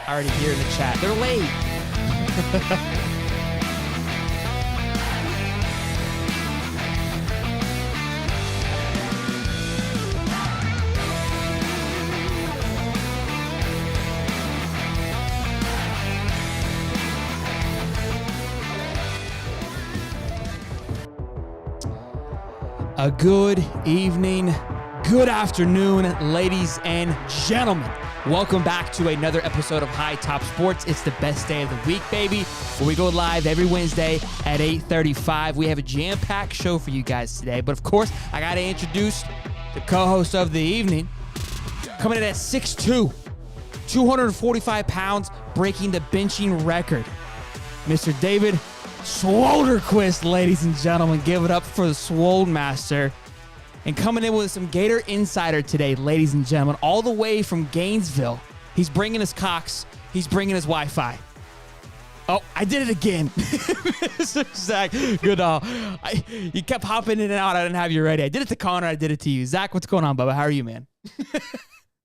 I already hear in the chat. They're late. A good evening, good afternoon, ladies and gentlemen. Welcome back to another episode of High Top Sports. It's the best day of the week, baby, where we go live every Wednesday at 8:35. We have a jam-packed show for you guys today, but of course, I got to introduce the co-host of the evening, coming in at 6'2", 245 pounds, breaking the benching record, Mr. David Swoulderquist, ladies and gentlemen. Give it up for the Swole Master. And coming in with some Gator Insider today, ladies and gentlemen, all the way from Gainesville. He's bringing his Cox. He's bringing his Wi-Fi. Oh, I did it again. Mr. Zach Goodall. You kept hopping in and out. I didn't have you ready. I did it to Connor. I did it to you. Zach, what's going on, Bubba? How are you, man?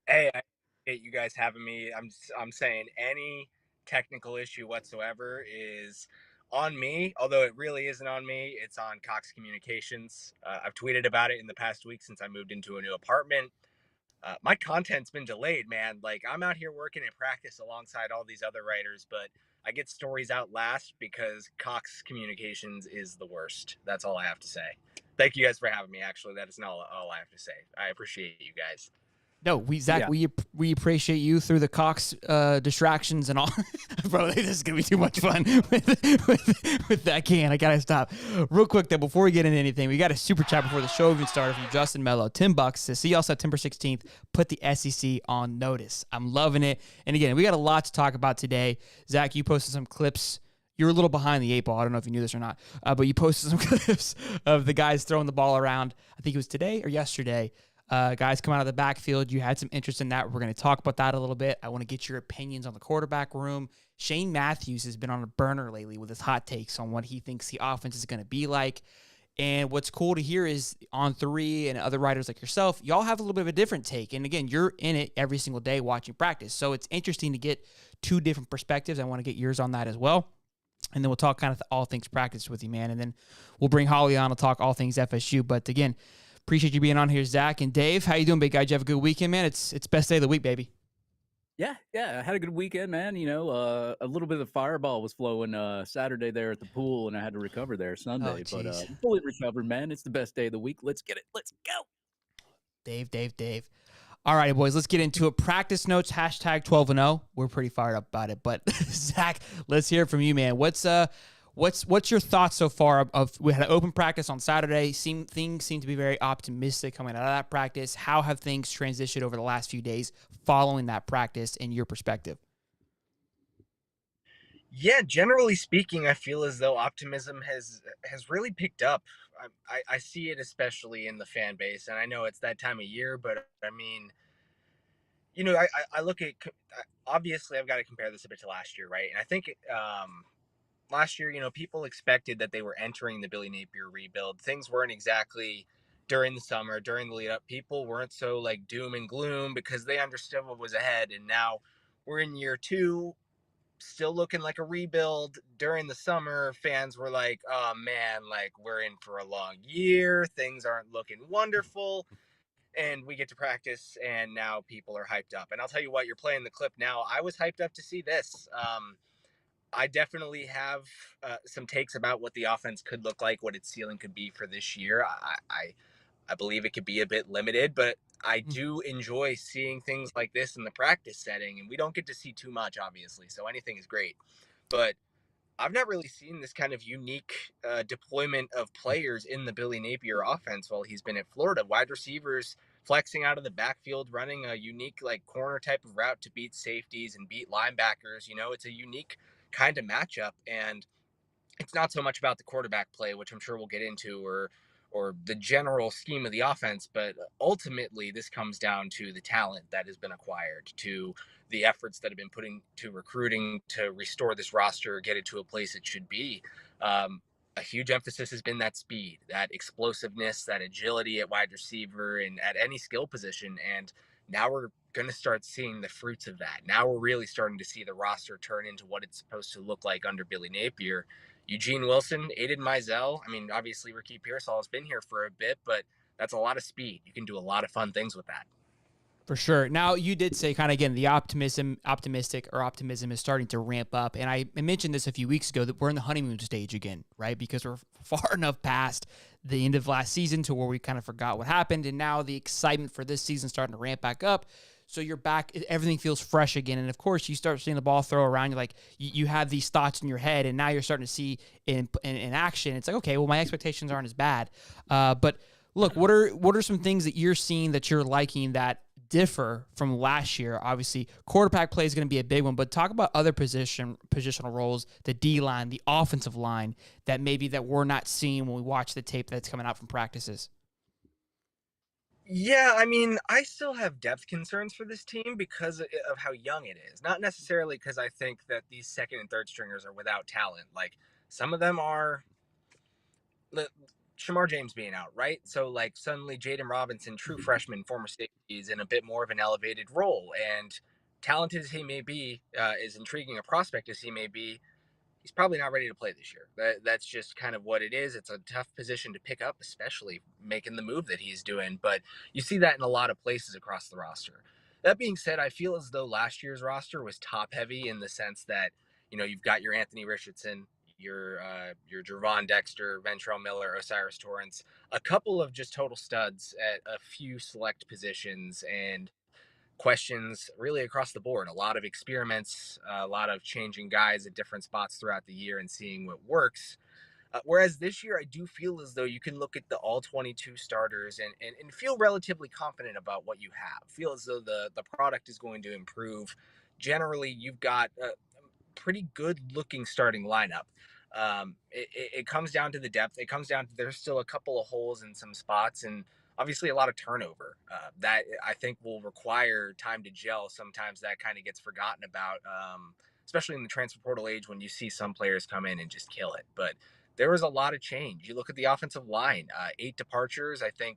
Hey, I appreciate you guys having me. I'm saying any technical issue whatsoever is on me, although it really isn't on me. It's on Cox Communications. I've tweeted about it in the past week since I moved into a new apartment. My content's been delayed, man. Like, I'm out here working at practice alongside all these other writers, but I get stories out last because Cox Communications is the worst. That's all I have to say. Thank you guys for having me. Actually, that is not all I have to say. I appreciate you guys. No, Zach, we appreciate you through the Cox distractions and all. Bro, this is going to be too much fun with that can. I got to stop. Real quick, though, before we get into anything, we got a super chat before the show even started from Justin Mello. $10 says, see y'all September 16th. Put the SEC on notice. I'm loving it. And again, we got a lot to talk about today. Zach, you posted some clips. You're a little behind the eight ball. I don't know if you knew this or not, but you posted some clips of the guys throwing the ball around. I think it was today or yesterday. Guys come out of the backfield. You had some interest in that. We're going to talk about that a little bit. I want to get your opinions on the quarterback room. Shane Matthews has been on a burner lately with his hot takes on what he thinks the offense is going to be like. And what's cool to hear is On3 and other writers like yourself, y'all have a little bit of a different take. And again, you're in it every single day watching practice. So it's interesting to get two different perspectives. I want to get yours on that as well. And then we'll talk kind of all things practice with you, man. And then we'll bring Holly on to talk all things FSU. But again, appreciate you being on here, Zach and Dave. How you doing, big guy? Did you have a good weekend, man? It's best day of the week, baby. Yeah, I had a good weekend, man. You know, a little bit of fireball was flowing Saturday there at the pool, and I had to recover there Sunday. But fully recovered, man. It's the best day of the week. Let's get it. Let's go. Dave. All right, boys, let's get into it. Practice notes, hashtag 12-0. We're pretty fired up about it. But, Zach, let's hear it from you, man. What's your thoughts so far we had an open practice on Saturday. Things seem to be very optimistic coming out of that practice. How have things transitioned over the last few days following that practice in your perspective? Yeah, generally speaking, I feel as though optimism has really picked up. I see it especially in the fan base, and I know it's that time of year, but I mean, you know, I look at, obviously I've got to compare this a bit to last year, right? And I think last year, you know, people expected that they were entering the Billy Napier rebuild. Things weren't exactly during the summer, during the lead up. People weren't so like doom and gloom because they understood what was ahead. And now we're in year two, still looking like a rebuild. During the summer, fans were like, oh man, like we're in for a long year. Things aren't looking wonderful. And we get to practice, and now people are hyped up. And I'll tell you what, you're playing the clip now. I was hyped up to see this. I definitely have some takes about what the offense could look like, what its ceiling could be for this year. I believe it could be a bit limited, but I do enjoy seeing things like this in the practice setting, and we don't get to see too much, obviously, so anything is great. But I've not really seen this kind of unique deployment of players in the Billy Napier offense while he's been at Florida. Wide receivers flexing out of the backfield, running a unique like corner type of route to beat safeties and beat linebackers. You know, it's a unique kind of matchup, and it's not so much about the quarterback play, which I'm sure we'll get into, or the general scheme of the offense, but ultimately this comes down to the talent that has been acquired, to the efforts that have been putting to recruiting to restore this roster, get it to a place it should be. A huge emphasis has been that speed, that explosiveness, that agility at wide receiver and at any skill position. And now we're going to start seeing the fruits of that. Now we're really starting to see the roster turn into what it's supposed to look like under Billy Napier. Eugene Wilson, Aiden Mizell. I mean, obviously Ricky Pearsall has been here for a bit, but that's a lot of speed. You can do a lot of fun things with that. For sure. Now, you did say kind of again, the optimism is starting to ramp up. And I mentioned this a few weeks ago that we're in the honeymoon stage again, right? Because we're far enough past the end of last season to where we kind of forgot what happened. And now the excitement for this season starting to ramp back up. So you're back, everything feels fresh again. And of course, you start seeing the ball throw around. You're like, you have these thoughts in your head, and now you're starting to see in action. It's like, okay, well, my expectations aren't as bad. But look, what are some things that you're seeing that you're liking that differ from last year? Obviously, quarterback play is going to be a big one, but talk about other positional roles, the D-line, the offensive line, that we're not seeing when we watch the tape that's coming out from practices. Yeah, I mean, I still have depth concerns for this team because of how young it is. Not necessarily because I think that these second and third stringers are without talent. Like, some of them are. Shamar James being out, right? So like suddenly Jaden Robinson, true freshman, former safety, is in a bit more of an elevated role. And talented as he may be, as intriguing a prospect as he may be, he's probably not ready to play this year. That's just kind of what it is. It's a tough position to pick up, especially making the move that he's doing. But you see that in a lot of places across the roster. That being said, I feel as though last year's roster was top heavy in the sense that, you've got your Anthony Richardson, your Jervon Dexter, Ventrell Miller, Osiris Torrance, a couple of just total studs at a few select positions, and questions really across the board. A lot of experiments, a lot of changing guys at different spots throughout the year and seeing what works. Whereas this year, I do feel as though you can look at the all 22 starters and feel relatively confident about what you have. Feel as though the product is going to improve. Generally, you've got a pretty good looking starting lineup. It comes down to the depth. It comes down to there's still a couple of holes in some spots, and obviously a lot of turnover that I think will require time to gel. Sometimes that kind of gets forgotten about, especially in the transfer portal age when you see some players come in and just kill it. But there was a lot of change. You look at the offensive line, 8 departures. I think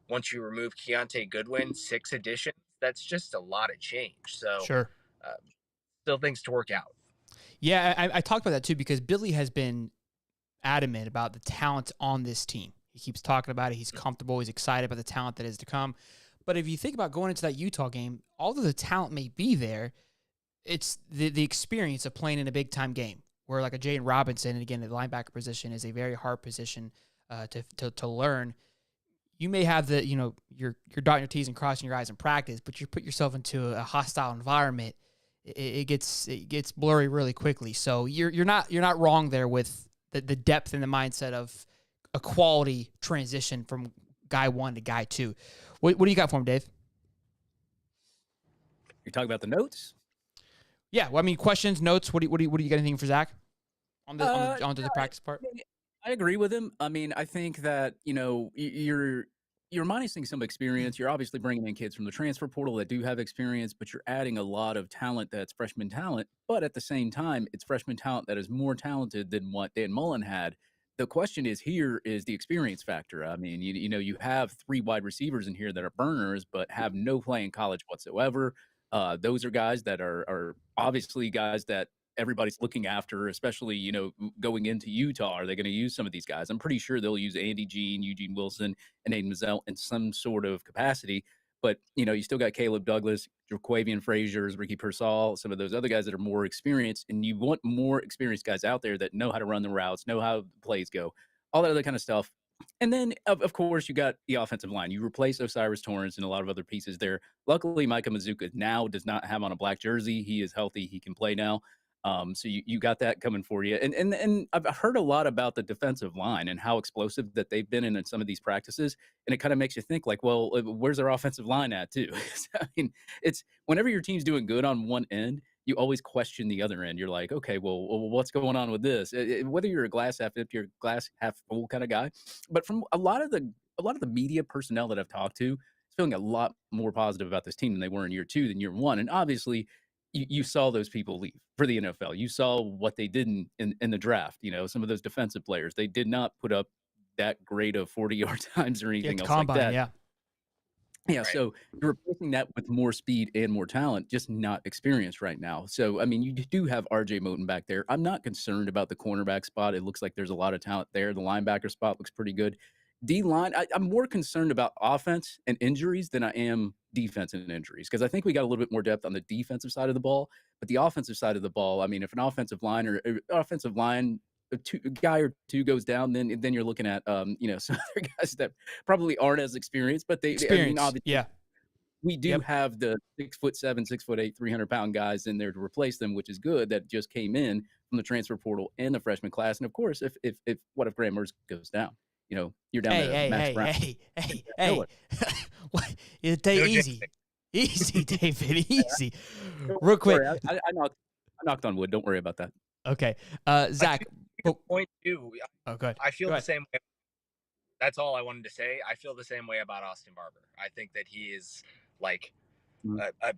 once you remove Keontae Goodwin, 6 additions. That's just a lot of change. So Sure. still things to work out. Yeah, I talked about that too because Billy has been adamant about the talent on this team. He keeps talking about it. He's comfortable. He's excited about the talent that is to come. But if you think about going into that Utah game, although the talent may be there, it's the experience of playing in a big-time game where like a Jaden Robinson, and again, the linebacker position is a very hard position to learn. You may have you're dotting your T's and crossing your I's in practice, but you put yourself into a hostile environment, it gets blurry really quickly. So you're not wrong there with the depth and the mindset of a quality transition from guy 1 to guy 2. What do you got for him, Dave? You're talking about the notes? Yeah, well, I mean, questions, notes. What do you got anything for Zach on the practice part? I agree with him. I mean, I think that you're minusing some experience. You're obviously bringing in kids from the transfer portal that do have experience, but you're adding a lot of talent that's freshman talent. But at the same time, it's freshman talent that is more talented than what Dan Mullen had. The question is the experience factor. I mean, you have 3 wide receivers in here that are burners, but have no play in college whatsoever. Those are guys that are obviously guys that everybody's looking after, especially, going into Utah. Are they going to use some of these guys? I'm pretty sure they'll use Andy Jean, Eugene Wilson, and Aiden Mizell in some sort of capacity. But, you still got Caleb Douglas, Jaquavian Frazier, Ricky Pearsall, some of those other guys that are more experienced. And you want more experienced guys out there that know how to run the routes, know how the plays go, all that other kind of stuff. And then, of course, you got the offensive line. You replace Osiris Torrance and a lot of other pieces there. Luckily, Micah Mazuka now does not have on a black jersey. He is healthy. He can play now. So you got that coming for you. And I've heard a lot about the defensive line and how explosive that they've been in some of these practices. And it kind of makes you think like, well, where's our offensive line at too? I mean, it's whenever your team's doing good on one end, you always question the other end. You're like, okay, well, what's going on with this? Whether you're a glass half empty or glass half full kind of guy. But from a lot of the media personnel that I've talked to, it's feeling a lot more positive about this team than they were in year 2 than year 1. And obviously, you saw those people leave for the NFL. You saw what they did in the draft. Some of those defensive players, they did not put up that great of 40-yard times or anything else combine, like that. Yeah. Yeah, Right. so you're replacing that with more speed and more talent, just not experience right now. So, I mean, you do have RJ Moten back there. I'm not concerned about the cornerback spot. It looks like there's a lot of talent there. The linebacker spot looks pretty good. D line, I'm more concerned about offense and injuries than I am defense and injuries because I think we got a little bit more depth on the defensive side of the ball. But the offensive side of the ball, I mean, if an offensive line or offensive line, a guy or two goes down, then you're looking at some other guys that probably aren't as experienced, but I mean, Experience. obviously Yeah. we do Yep. have the 6'7", 6'8", 300-pound guys in there to replace them, which is good. That just came in from the transfer portal and the freshman class. And of course, if what if Graham Mertz goes down? You're down Hey, to hey, Max hey, Brown. hey, hey, Miller. hey. What? No Easy. jinxing. Easy, David. Easy. Don't Real quick. worry, I knocked on wood. Don't worry about that. Okay. I think Zach. a good point too. Oh, good. I feel Go the ahead. same way. That's all I wanted to say. I feel the same way about Austin Barber. I think that he is like Mhm. a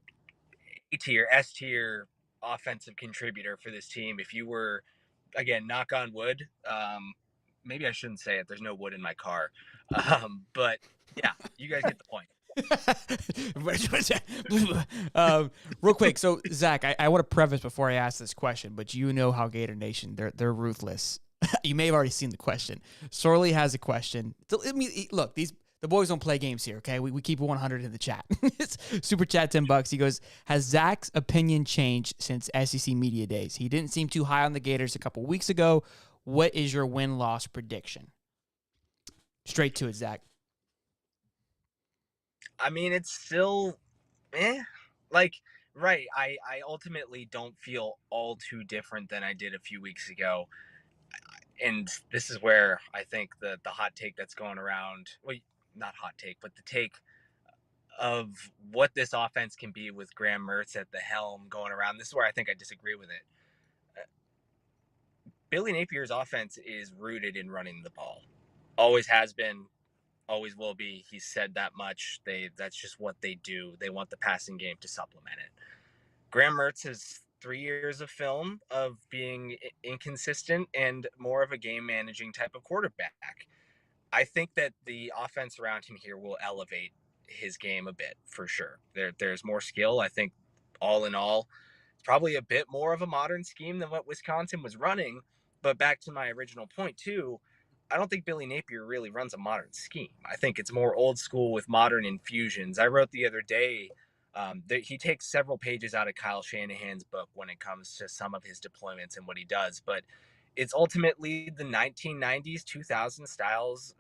A tier, S tier offensive contributor for this team. If you were, again, knock on wood, maybe I shouldn't say it. There's no wood in my car. But yeah, you guys get the point. Real quick, so Zach, I want to preface before I ask this question, but you know how Gator Nation, they're ruthless. You may have already seen the question. Sorley has a question. So, I mean, look, the boys don't play games here, okay? We keep it 100 in the chat. It's super chat $10. He goes, has Zach's opinion changed since SEC media days? He didn't seem too high on the Gators a couple weeks ago. What is your win-loss prediction? Straight to it, Zach. I mean, it's still, like, right. I ultimately don't feel all too different than I did a few weeks ago. And this is where I think the hot take that's going around, well, not hot take, but the take of what this offense can be with Graham Mertz at the helm going around. This is where I think I disagree with it. Billy Napier's offense is rooted in running the ball. Always has been, always will be. He's said that much. That's just what they do. They want the passing game to supplement it. Graham Mertz has 3 years of film of being inconsistent and more of a game managing type of quarterback. I think that the offense around him here will elevate his game a bit for sure. There's more skill. I think all in all, it's probably a bit more of a modern scheme than what Wisconsin was running. But back to my original point too, I don't think Billy Napier really runs a modern scheme. I think it's more old school with modern infusions. I wrote the other day that he takes several pages out of Kyle Shanahan's book when it comes to some of his deployments and what he does, but it's ultimately the 1990s, 2000 styles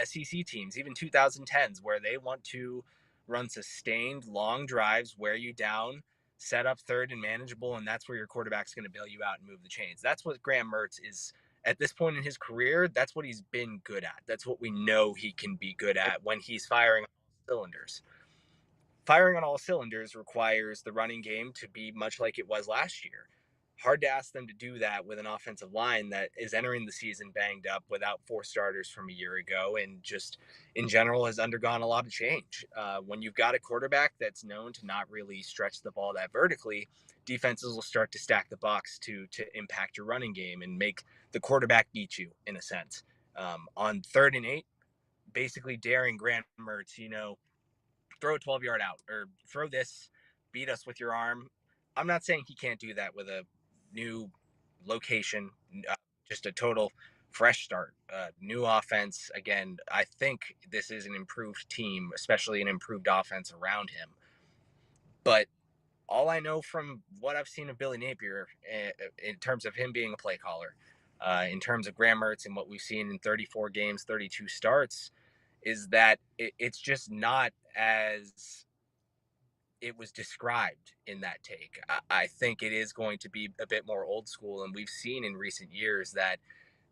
SEC teams, even 2010s, where they want to run sustained long drives, wear you down, set up third and manageable, and that's where your quarterback's going to bail you out and move the chains. That's what Graham Mertz is at this point in his career. That's what he's been good at. That's what we know he can be good at when he's firing on all cylinders. Firing on all cylinders requires the running game to be much like it was last year. Hard to ask them to do that with an offensive line that is entering the season banged up without 4 starters from a year ago and just in general has undergone a lot of change. When you've got a quarterback that's known to not really stretch the ball that vertically, defenses will start to stack the box to impact your running game and make the quarterback beat you in a sense. On 3rd and 8, basically daring Grant Mertz, throw a 12-yard out or throw this, beat us with your arm. I'm not saying he can't do that with a new location, just a total fresh start, new offense. Again, I think this is an improved team, especially an improved offense around him. But all I know from what I've seen of Billy Napier in terms of him being a play caller, in terms of Graham Mertz and what we've seen in 34 games, 32 starts, is that it's just not as it was described in that take. I think it is going to be a bit more old school, and we've seen in recent years that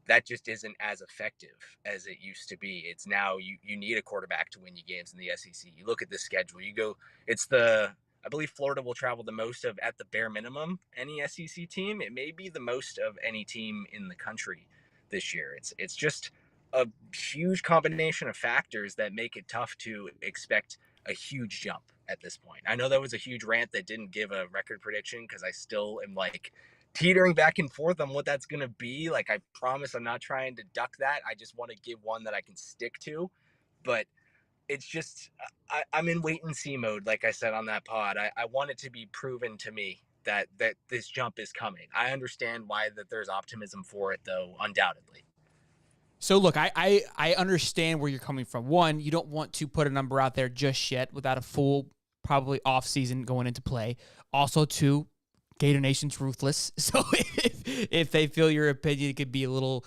that just isn't as effective as it used to be. It's now you need a quarterback to win you games in the SEC. You look at the schedule. You go. It's the I believe Florida will travel the most of at the bare minimum any SEC team. It may be the most of any team in the country this year. It's just a huge combination of factors that make it tough to expect a huge jump at this point. I know that was a huge rant that didn't give a record prediction because I still am like teetering back and forth on what that's going to be. Like, I promise I'm not trying to duck that. I just want to give one that I can stick to. But it's just I'm in wait and see mode. Like I said on that pod, I want it to be proven to me that this jump is coming. I understand why that there's optimism for it, though, undoubtedly. So look, I understand where you're coming from. One, you don't want to put a number out there just yet without a full, probably off season going into play. Also, two, Gator Nation's ruthless. So if they feel your opinion could be a little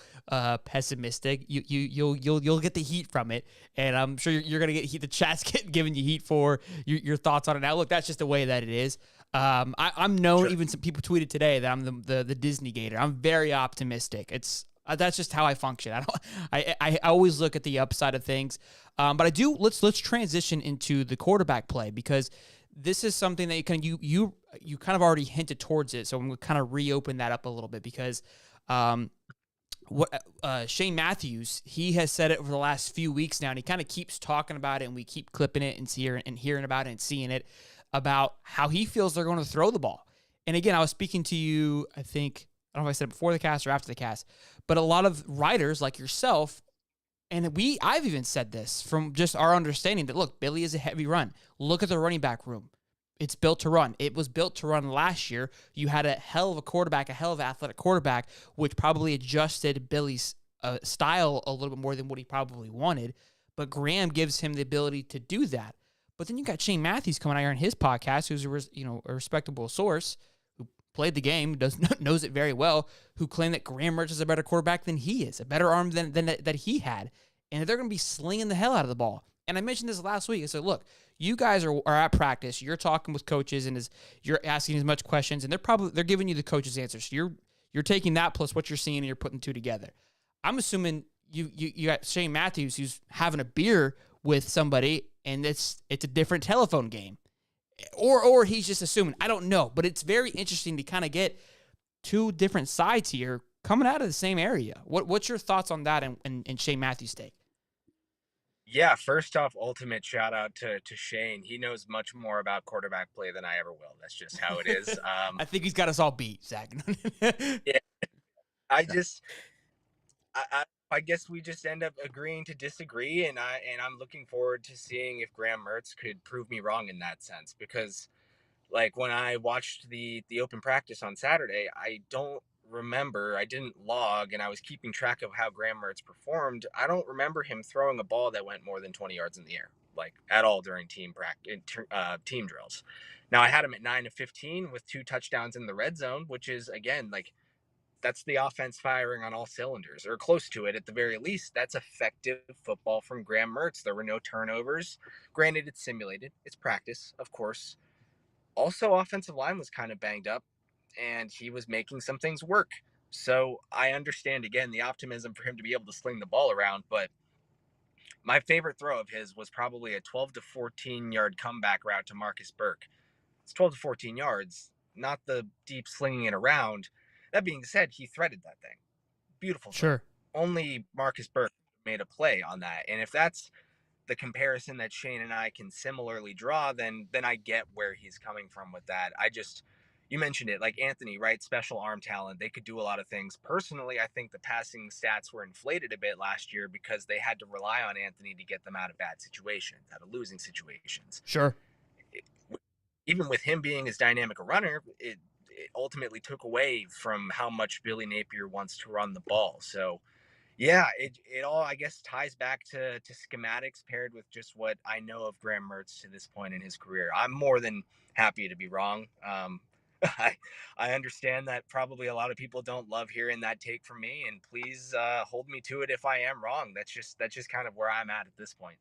pessimistic, you'll get the heat from it, and I'm sure you're gonna get heat. The chat's giving you heat for your thoughts on it. Now, look, that's just the way that it is. I'm known. Sure. Even some people tweeted today that I'm the Disney Gator. I'm very optimistic. That's just how I function. I always look at the upside of things, but I do. Let's transition into the quarterback play, because this is something that you kind of already hinted towards it. So I'm going to kind of reopen that up a little bit, because Shane Matthews, he has said it over the last few weeks now, and he kind of keeps talking about it, and we keep clipping it and hearing about it and seeing it, about how he feels they're going to throw the ball. And again, I was speaking to you, I don't know if I said it before the cast or after the cast, but a lot of writers like yourself, and I've even said this from just our understanding, that look, Billy is a heavy run. Look at the running back room. It's built to run. It was built to run last year. You had a hell of a quarterback, a hell of an athletic quarterback, which probably adjusted Billy's style a little bit more than what he probably wanted. But Graham gives him the ability to do that. But then you got Shane Matthews coming out here on his podcast, who's a respectable source, who played the game, knows it very well, who claimed that Graham Mertz is a better quarterback than he is, a better arm than that he had, and they're going to be slinging the hell out of the ball. And I mentioned this last week. I said, look, you guys are at practice. You're talking with coaches, and you're asking as much questions, and they're giving you the coaches' answers. So you're taking that plus what you're seeing, and you're putting two together. I'm assuming you got Shane Matthews, who's having a beer with somebody, and it's a different telephone game. Or he's just assuming. I don't know. But it's very interesting to kind of get two different sides here coming out of the same area. What's your thoughts on that and Shane Matthews' take? Yeah, first off, ultimate shout out to Shane. He knows much more about quarterback play than I ever will. That's just how it is. I think he's got us all beat, Zach. Yeah, I guess we just end up agreeing to disagree, and I'm looking forward to seeing if Graham Mertz could prove me wrong in that sense, because like when I watched the open practice on Saturday, I didn't log, and I was keeping track of how Graham Mertz performed. I don't remember him throwing a ball that went more than 20 yards in the air, like at all during team drills. Now I had him at 9 of 15 with 2 touchdowns in the red zone, which is, again, like, that's the offense firing on all cylinders, or close to it at the very least. That's effective football from Graham Mertz. There were no turnovers. Granted, it's simulated. It's practice, of course. Also, offensive line was kind of banged up, and he was making some things work. So I understand, again, the optimism for him to be able to sling the ball around, but my favorite throw of his was probably a 12 to 14 yard comeback route to Marcus Burke. It's 12 to 14 yards, not the deep slinging it around. That being said, he threaded that thing. Beautiful throw. Sure. Only Marcus Burke made a play on that. And if that's the comparison that Shane and I can similarly draw, then I get where he's coming from with that. You mentioned it, like Anthony, right? Special arm talent. They could do a lot of things. Personally, I think the passing stats were inflated a bit last year because they had to rely on Anthony to get them out of bad situations, out of losing situations. Sure. Even with him being as dynamic a runner, it ultimately took away from how much Billy Napier wants to run the ball. So, yeah, it all, I guess, ties back to schematics paired with just what I know of Graham Mertz to this point in his career. I'm more than happy to be wrong. I understand that probably a lot of people don't love hearing that take from me, and please hold me to it if I am wrong. That's just kind of where I'm at this point.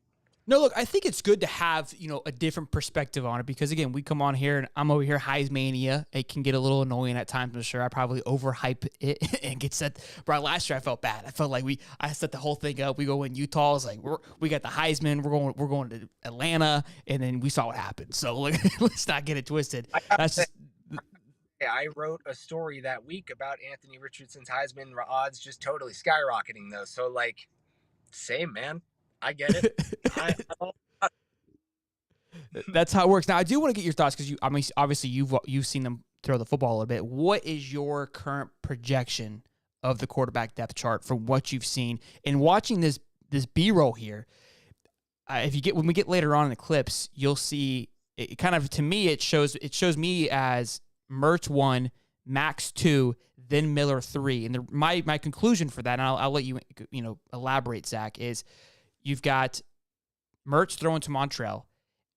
No, look, I think it's good to have, a different perspective on it, because again, we come on here and I'm over here Heismania. It can get a little annoying at times. I'm sure I probably overhype it and get set. Bro, last year I felt bad. I felt like I set the whole thing up. We go in Utah. It's like we got the Heisman. We're going to Atlanta, and then we saw what happened. So like, let's not get it twisted. I wrote a story that week about Anthony Richardson's Heisman odds just totally skyrocketing, though. So like, same, man. I get it. That's how it works. Now, I do want to get your thoughts, because obviously you've seen them throw the football a little bit. What is your current projection of the quarterback depth chart from what you've seen and watching this B-roll here? if you get when we get later on in the clips, you'll see it kind of, to me, it shows me as Mertz 1, Max 2, then Miller 3. And my conclusion for that, and I'll let you elaborate, Zach, is you've got Mertz throwing to Montrell,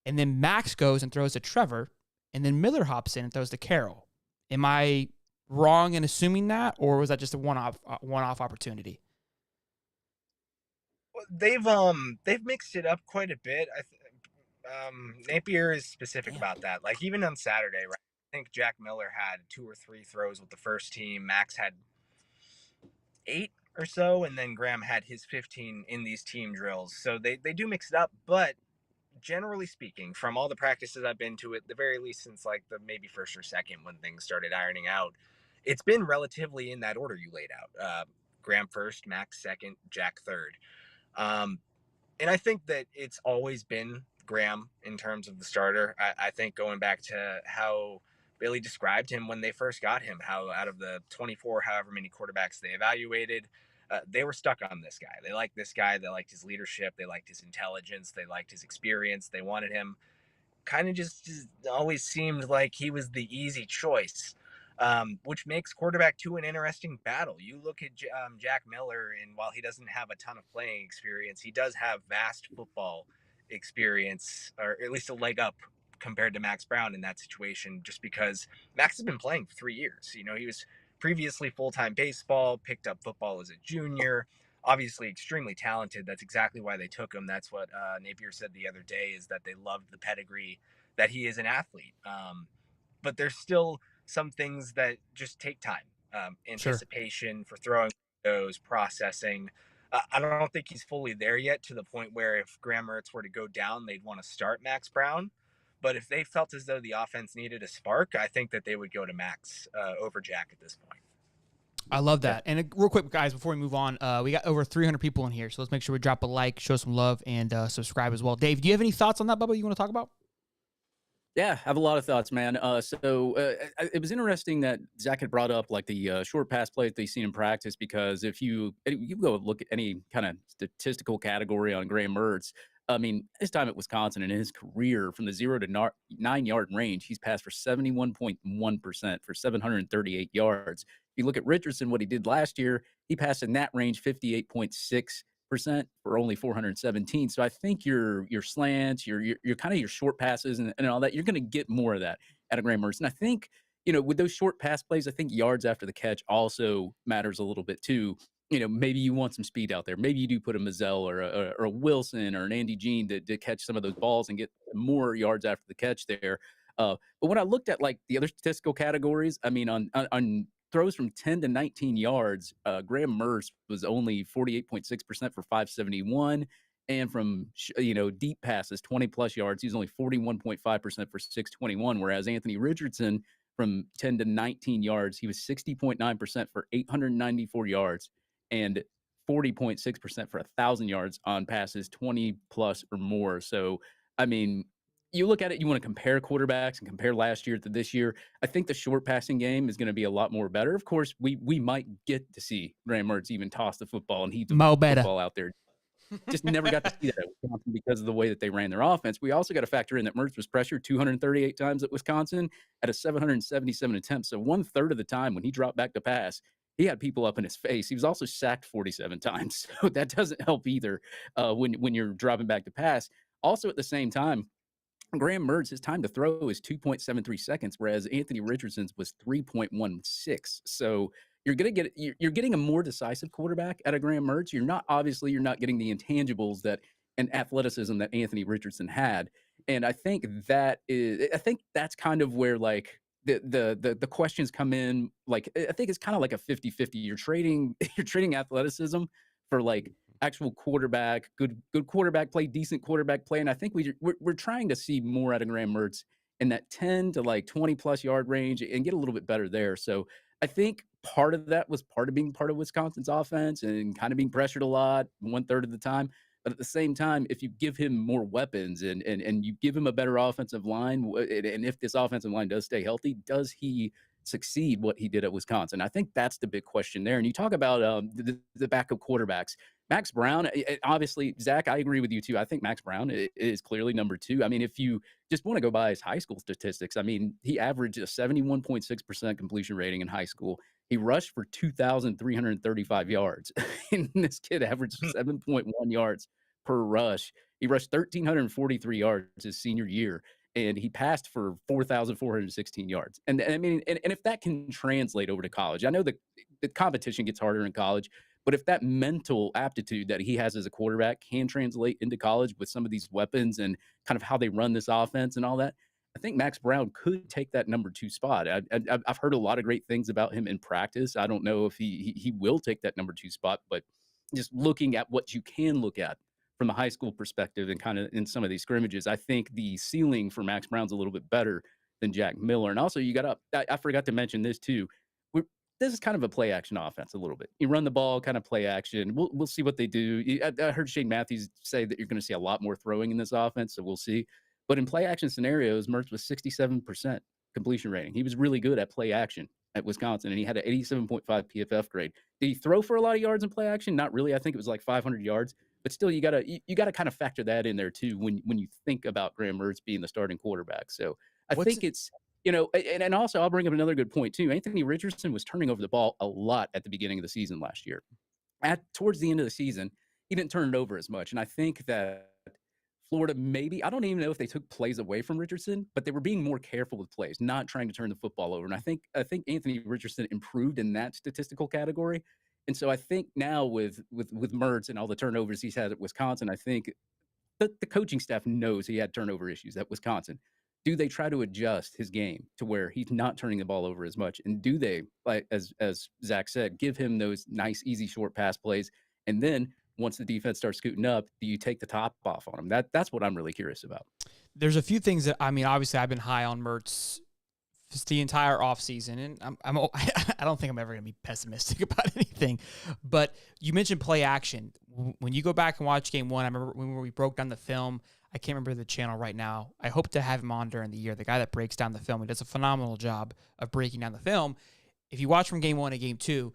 and then Max goes and throws to Trevor, and then Miller hops in and throws to Carroll. Am I wrong in assuming that, or was that just a one-off opportunity? They've mixed it up quite a bit. Napier is specific about that. Like even on Saturday, right? I think Jack Miller had 2 or 3 throws with the first team. Max had 8 or so, and then Graham had his 15 in these team drills. So they do mix it up, but generally speaking, from all the practices I've been to, at the very least since like the maybe first or second when things started ironing out, it's been relatively in that order you laid out. Graham first, Max second, Jack third. And I think that it's always been Graham in terms of the starter. I think going back to how Billy described him when they first got him, how out of the 24, however many quarterbacks they evaluated, they were stuck on this guy. They liked this guy. They liked his leadership. They liked his intelligence. They liked his experience. They wanted him. Kind of just always seemed like he was the easy choice, which makes quarterback 2 an interesting battle. You look at Jack Miller, and while he doesn't have a ton of playing experience, he does have vast football experience, or at least a leg up compared to Max Brown in that situation, just because Max has been playing for 3 years. You know, he was previously full-time baseball, picked up football as a junior, obviously extremely talented. That's exactly why they took him. That's what Napier said the other day, is that they loved the pedigree, that he is an athlete. But there's still some things that just take time. Anticipation for throwing those, processing. I don't think he's fully there yet, to the point where if Graham Mertz were to go down, they'd want to start Max Brown. But if they felt as though the offense needed a spark, I think that they would go to Max over Jack at this point. I love that. And real quick, guys, before we move on, we got over 300 people in here, so let's make sure we drop a like, show some love, and subscribe as well. Dave, do you have any thoughts on that, Bubba, you want to talk about? Yeah, I have a lot of thoughts, man. It was interesting that Zach had brought up like the short pass plays that he's seen in practice, because if you go look at any kind of statistical category on Graham Mertz, I mean, his time at Wisconsin in his career from the 0 to 9 yard range, he's passed for 71.1% for 738 yards. If you look at Richardson, what he did last year, he passed in that range 58.6% for only 417. So I think your slants, your kind of your short passes and all that, you're going to get more of that out of Graham Mertz. And I think, with those short pass plays, I think yards after the catch also matters a little bit too. Maybe you want some speed out there. Maybe you do put a Mazzell or a Wilson or an Andy Jean to catch some of those balls and get more yards after the catch there. But when I looked at like the other statistical categories, I mean, on throws from 10 to 19 yards, Graham Mertz was only 48.6% for 571. And from, deep passes, 20 plus yards, he's only 41.5% for 621. Whereas Anthony Richardson, from 10 to 19 yards, he was 60.9% for 894 yards and 40.6% for 1,000 yards on passes 20 plus or more. So, I mean, you look at it, you want to compare quarterbacks and compare last year to this year. I think the short passing game is going to be a lot more better. Of course, we might get to see Graham Mertz even toss the football and heave the football out there. Just never got to see that at Wisconsin because of the way that they ran their offense. We also got to factor in that Mertz was pressured 238 times at Wisconsin at a 777 attempts. So 1/3 of the time when he dropped back to pass, he had people up in his face. He was also sacked 47 times. So that doesn't help either when you're dropping back to pass. Also, at the same time, Graham Mertz, his time to throw is 2.73 seconds, whereas Anthony Richardson's was 3.16. So you're getting a more decisive quarterback out of Graham Mertz. You're not getting the intangibles that and athleticism that Anthony Richardson had. And I think that's kind of where like the questions come in. Like I think it's kind of like a 50-50. You're trading athleticism for like actual quarterback, good quarterback play, decent quarterback play. And I think we're trying to see more out of Graham Mertz in that 10 to like 20 plus yard range and get a little bit better there. So I think part of that was part of being part of Wisconsin's offense and kind of being pressured a lot 1/3 of the time. But at the same time, if you give him more weapons and you give him a better offensive line, and if this offensive line does stay healthy, does he succeed what he did at Wisconsin? I think that's the big question there. And you talk about the backup quarterbacks. Max Brown, obviously, Zach, I agree with you too. I think Max Brown is clearly number two. I mean, if you just want to go by his high school statistics, I mean, he averaged a 71.6% completion rating in high school. He rushed for 2,335 yards. And this kid averaged 7.1 yards per rush. He rushed 1,343 yards his senior year, and he passed for 4,416 yards. And I mean, and if that can translate over to college, I know the competition gets harder in college, but if that mental aptitude that he has as a quarterback can translate into college with some of these weapons and kind of how they run this offense and all that, I think Max Brown could take that number two spot. I've heard a lot of great things about him in practice. I don't know if he will take that number two spot, but just looking at what you can look at from a high school perspective and kind of in some of these scrimmages, I think the ceiling for Max Brown's a little bit better than Jack Miller. And also, you got to, I forgot to mention this too. We're, this is kind of a play action offense a little bit. You run the ball, kind of play action. We'll see what they do. I heard Shane Matthews say that you're going to see a lot more throwing in this offense, so we'll see. But in play action scenarios, Mertz was 67% completion rating. He was really good at play action at Wisconsin, and he had an 87.5 PFF grade. Did he throw for a lot of yards in play action? Not really. I think it was like 500 yards. But still, you gotta kind of factor that in there too when you think about Graham Mertz being the starting quarterback. So I think it's and also I'll bring up another good point too. Anthony Richardson was turning over the ball a lot at the beginning of the season last year. Towards the end of the season, he didn't turn it over as much, and I think that Florida maybe I don't even know if they took plays away from Richardson, but they were being more careful with plays, not trying to turn the football over. And I think Anthony Richardson improved in that statistical category. And so I think now with Mertz and all the turnovers he's had at Wisconsin, I think the coaching staff knows he had turnover issues at Wisconsin. Do they try to adjust his game to where he's not turning the ball over as much? And do they, like as Zach said, give him those nice, easy, short pass plays? And then once the defense starts scooting up, do you take the top off on him? That's what I'm really curious about. There's a few things that, I mean, obviously I've been high on Mertz the entire offseason, and I don't think I'm ever going to be pessimistic about anything. But you mentioned play action. When you go back and watch game one, I remember when we broke down the film. I can't remember the channel right now. I hope to have him on during the year. The guy that breaks down the film, he does a phenomenal job of breaking down the film. If you watch from game one to game two,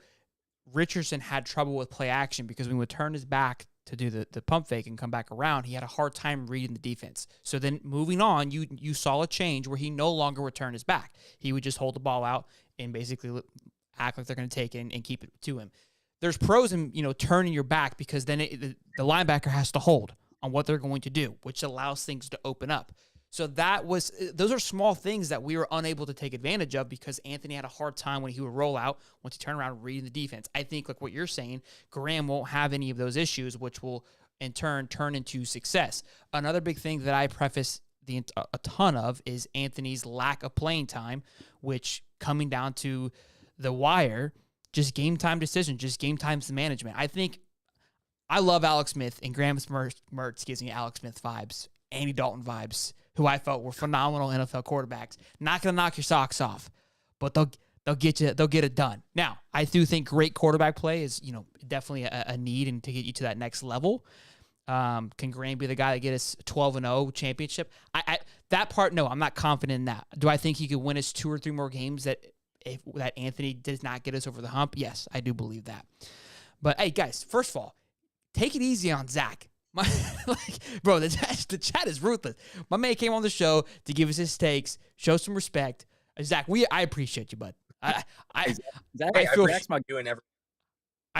Richardson had trouble with play action because when he would turn his back to do the pump fake and come back around, he had a hard time reading the defense. So then moving on, you saw a change where he no longer would turn his back. He would just hold the ball out and basically act like they're going to take it and keep it to him. There's pros in turning your back because then the linebacker has to hold on what they're going to do, which allows things to open up. So those are small things that we were unable to take advantage of because Anthony had a hard time when he would roll out, once he turned around reading the defense. I think, like what you're saying, Graham won't have any of those issues, which will in turn turn into success. Another big thing that I preface a ton of is Anthony's lack of playing time, which coming down to the wire, just game time decision, just game time management. I love Alex Smith, and Graham Mertz gives me Alex Smith vibes, Andy Dalton vibes, who I felt were phenomenal NFL quarterbacks. Not going to knock your socks off, but they'll get it done. Now, I do think great quarterback play is, definitely a need and to get you to that next level. Can Graham be the guy that get us 12-0 championship? That part, no, I'm not confident in that. Do I think he could win us 2 or 3 more games that Anthony does not get us over the hump? Yes, I do believe that. But hey, guys, first of all, take it easy on Zach. Bro, the chat is ruthless. My man came on the show to give us his takes, show some respect. Zach, I appreciate you, bud. I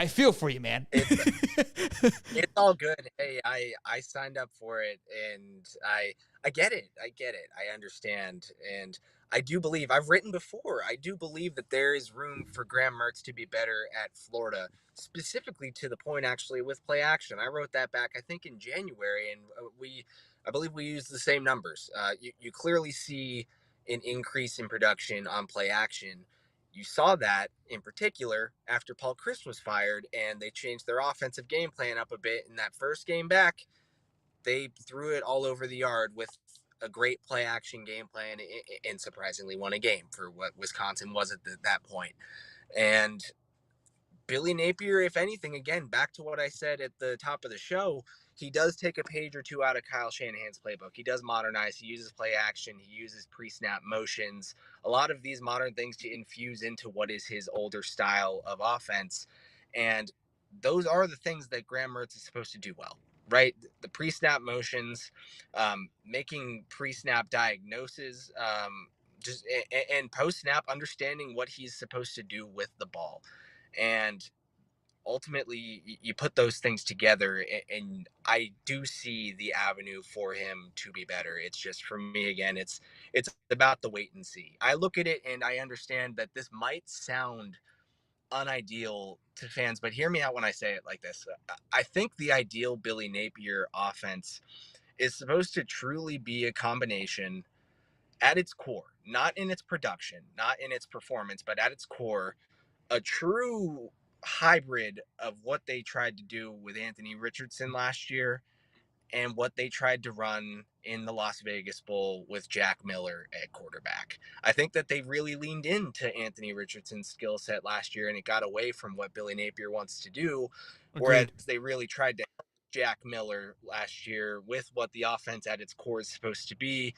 feel for you, man. It's all good. Hey, I signed up for it, and I get it. I understand, and I do believe I've written before. I do believe that there is room for Graham Mertz to be better at Florida, specifically to the point actually with play action. I wrote that back I think in January, and I believe we used the same numbers. You clearly see an increase in production on play action. You saw that in particular after Paul Chryst was fired and they changed their offensive game plan up a bit. In that first game back, they threw it all over the yard with a great play action game plan and surprisingly won a game for what Wisconsin was at that point. And Billy Napier, if anything, again, back to what I said at the top of the show, he does take a page or two out of Kyle Shanahan's playbook. He does modernize. He uses play action. He uses pre-snap motions. A lot of these modern things to infuse into what is his older style of offense. And those are the things that Graham Mertz is supposed to do well, right? The pre-snap motions, making pre-snap diagnoses, and post-snap understanding what he's supposed to do with the ball. And ultimately you put those things together, and I do see the avenue for him to be better. It's just, for me, again, it's about the wait and see. I look at it and I understand that this might sound unideal to fans, but hear me out when I say it like this. I think the ideal Billy Napier offense is supposed to truly be a combination at its core, not in its production, not in its performance, but at its core, a true hybrid of what they tried to do with Anthony Richardson last year and what they tried to run in the Las Vegas Bowl with Jack Miller at quarterback. I think that they really leaned into Anthony Richardson's skill set last year, and it got away from what Billy Napier wants to do. Whereas they really tried to help Jack Miller last year with what the offense at its core is supposed to be.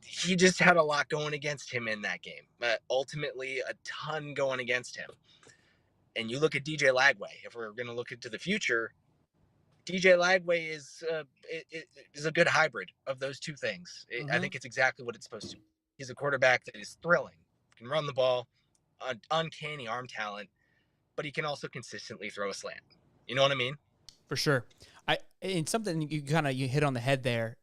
He just had a lot going against him in that game, but ultimately a ton going against him. And you look at DJ Lagway, if we're going to look into the future, DJ Lagway is a good hybrid of those two things. I think it's exactly what it's supposed to be. He's a quarterback that is thrilling, can run the ball, uncanny arm talent, but he can also consistently throw a slant. You know what I mean? For sure. And something you hit on the head there.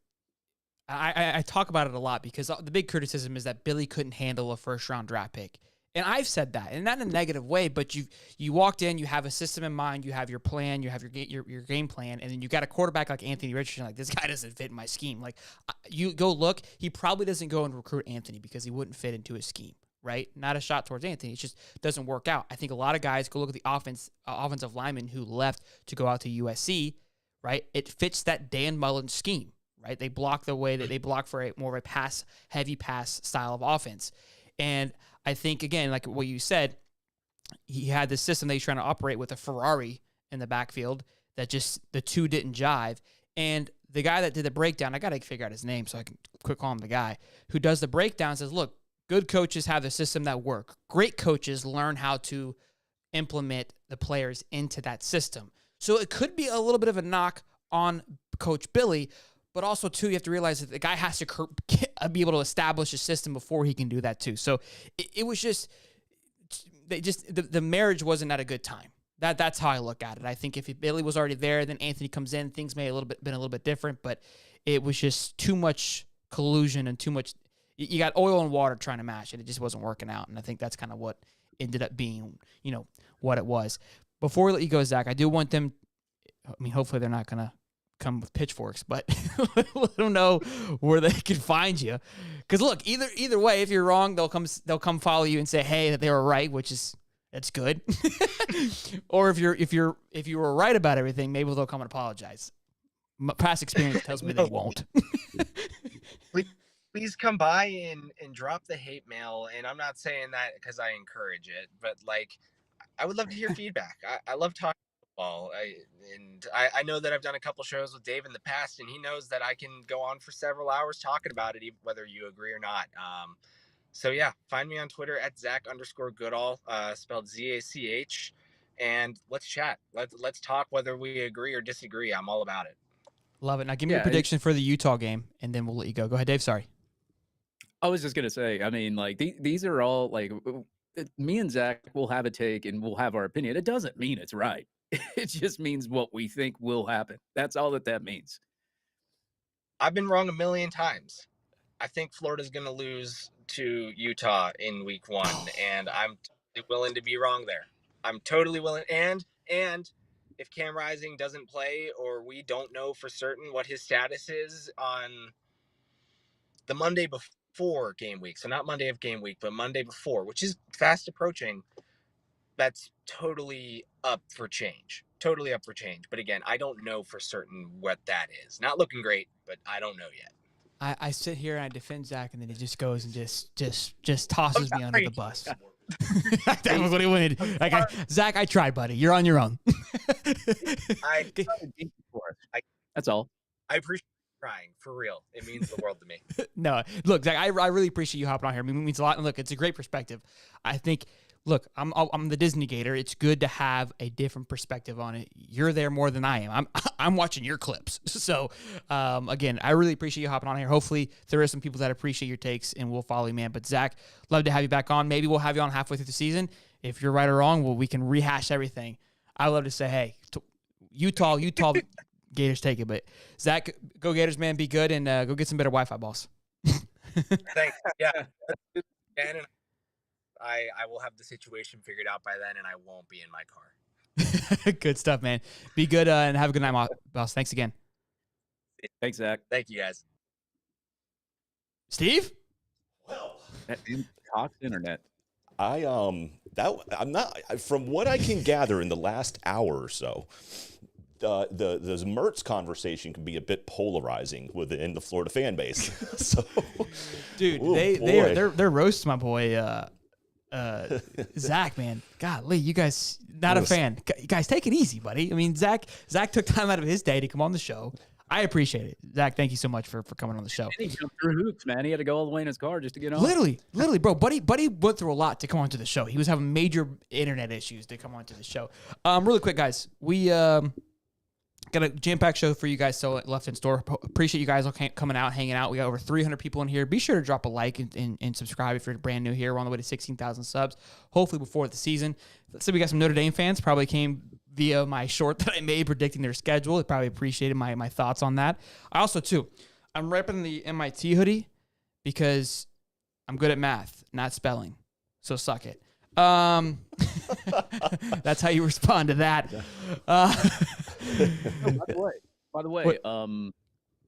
I talk about it a lot because the big criticism is that Billy couldn't handle a first-round draft pick. And I've said that, and not in a negative way, but you walked in, you have a system in mind, you have your plan, you have your game plan, and then you got a quarterback like Anthony Richardson. Like, this guy doesn't fit in my scheme. Like, you go look, he probably doesn't go and recruit Anthony because he wouldn't fit into his scheme, right? Not a shot towards Anthony. It just doesn't work out. I think a lot of guys go look at the offensive lineman who left to go out to USC, right? It fits that Dan Mullen scheme, right? They block the way that they block for more of a heavy pass style of offense. And I think, again, like what you said, he had this system that he's trying to operate with a Ferrari in the backfield that just the two didn't jive. And the guy that did the breakdown, I got to figure out his name so I can quick call him the guy who does the breakdown, says, look, good coaches have a system that work. Great coaches learn how to implement the players into that system. So it could be a little bit of a knock on Coach Billy, but also, too, you have to realize that the guy has to be able to establish a system before he can do that, too. So it was just the marriage wasn't at a good time. That's how I look at it. I think if Billy was already there, then Anthony comes in, things may have been a little bit different, but it was just too much collusion and too much. You got oil and water trying to match, and it just wasn't working out. And I think that's kind of what ended up being, what it was. Before we let you go, Zach, I do want them. I mean, hopefully they're not going to come with pitchforks, but let them know where they can find you. Because look, either way, if you're wrong, they'll come follow you and say, hey, that they were right, that's good. Or if you were right about everything, maybe they'll come and apologize. My past experience tells me they won't. Please come by and drop the hate mail. And I'm not saying that because I encourage it, but like, I would love to hear feedback. I love talking football. I know that I've done a couple shows with Dave in the past, and he knows that I can go on for several hours talking about it, whether you agree or not. So yeah, find me on Twitter at Zach_Goodall, spelled ZACH, and let's chat. Let's talk whether we agree or disagree. I'm all about it. Love it. Now give me your prediction for the Utah game, and then we'll let you go. Go ahead, Dave. Sorry. I was just gonna say, I mean, like these are all like, me and Zach will have a take and we'll have our opinion. It doesn't mean it's right. It just means what we think will happen. That's all that means. I've been wrong a million times. I think Florida's going to lose to Utah in week 1, and I'm willing to be wrong there. I'm totally willing. And if Cam Rising doesn't play, or we don't know for certain what his status is on the Monday before game week, so not Monday of game week, but Monday before, which is fast approaching, that's totally up for change. Totally up for change. But again, I don't know for certain what that is. Not looking great, but I don't know yet. I sit here and I defend Zach, and then he just goes and just tosses me under the bus. That was what he wanted. Like, Zach, I tried, buddy. You're on your own. That's all. I appreciate trying, for real. It means the world to me. No, look, Zach, I really appreciate you hopping on here. I mean, it means a lot. And look, it's a great perspective. I think look, I'm the Disney Gator. It's good to have a different perspective on it. You're there more than I am. I'm watching your clips. So, again, I really appreciate you hopping on here. Hopefully there are some people that appreciate your takes and will follow you, man. But Zach, love to have you back on. Maybe we'll have you on halfway through the season. If you're right or wrong, well, we can rehash everything. I love to say, hey, Utah, Gators take it. But Zach, go Gators, man. Be good and go get some better Wi-Fi balls. Thanks. Yeah. And I will have the situation figured out by then, and I won't be in my car. Good stuff, man. Be good and have a good night, boss. Thanks again. Thanks, Zach. Thank you, guys. Steve? Well, Cox Internet. I'm not, from what I can gather in the last hour or so, the Mertz conversation can be a bit polarizing within the Florida fan base. So, dude, they're roasting my boy Zach, man. Golly, you guys not a fan. You guys take it easy, buddy. I mean, Zach took time out of his day to come on the show. I appreciate it. Zach, thank you so much for coming on the show. And he jumped through hoops, man. He had to go all the way in his car just to get on. Literally, bro. Buddy went through a lot to come onto the show. He was having major internet issues to come onto the show. Really quick, guys. We got a jam-packed show for you guys still left in store. Appreciate you guys all coming out, hanging out. We got over 300 people in here. Be sure to drop a like and subscribe if you're brand new here. We're on the way to 16,000 subs, hopefully before the season. Let's say we got some Notre Dame fans, probably came via my short that I made predicting their schedule. They probably appreciated my thoughts on that. I also, too, I'm repping the MIT hoodie because I'm good at math, not spelling. So suck it. That's how you respond to that. By the way,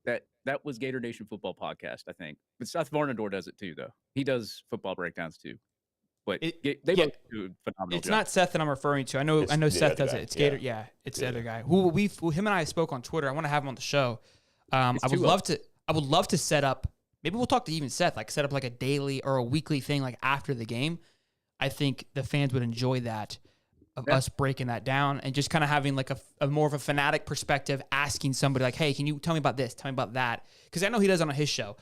that was Gator Nation Football Podcast, I think. But Seth Varnador does it too, though. He does football breakdowns too. But they both do a phenomenal It's job. not Seth that I'm referring to. I know Seth does it. It's Gator. Yeah, it's the other guy. Him and I spoke on Twitter. I want to have him on the show. I would love to set up. Maybe we'll talk to even Seth. Like set up like a daily or a weekly thing like after the game. I think the fans would enjoy that, of us breaking that down and just kind of having like a more of a fanatic perspective, asking somebody like, hey, can you tell me about this? Tell me about that. Because I know he does on his show.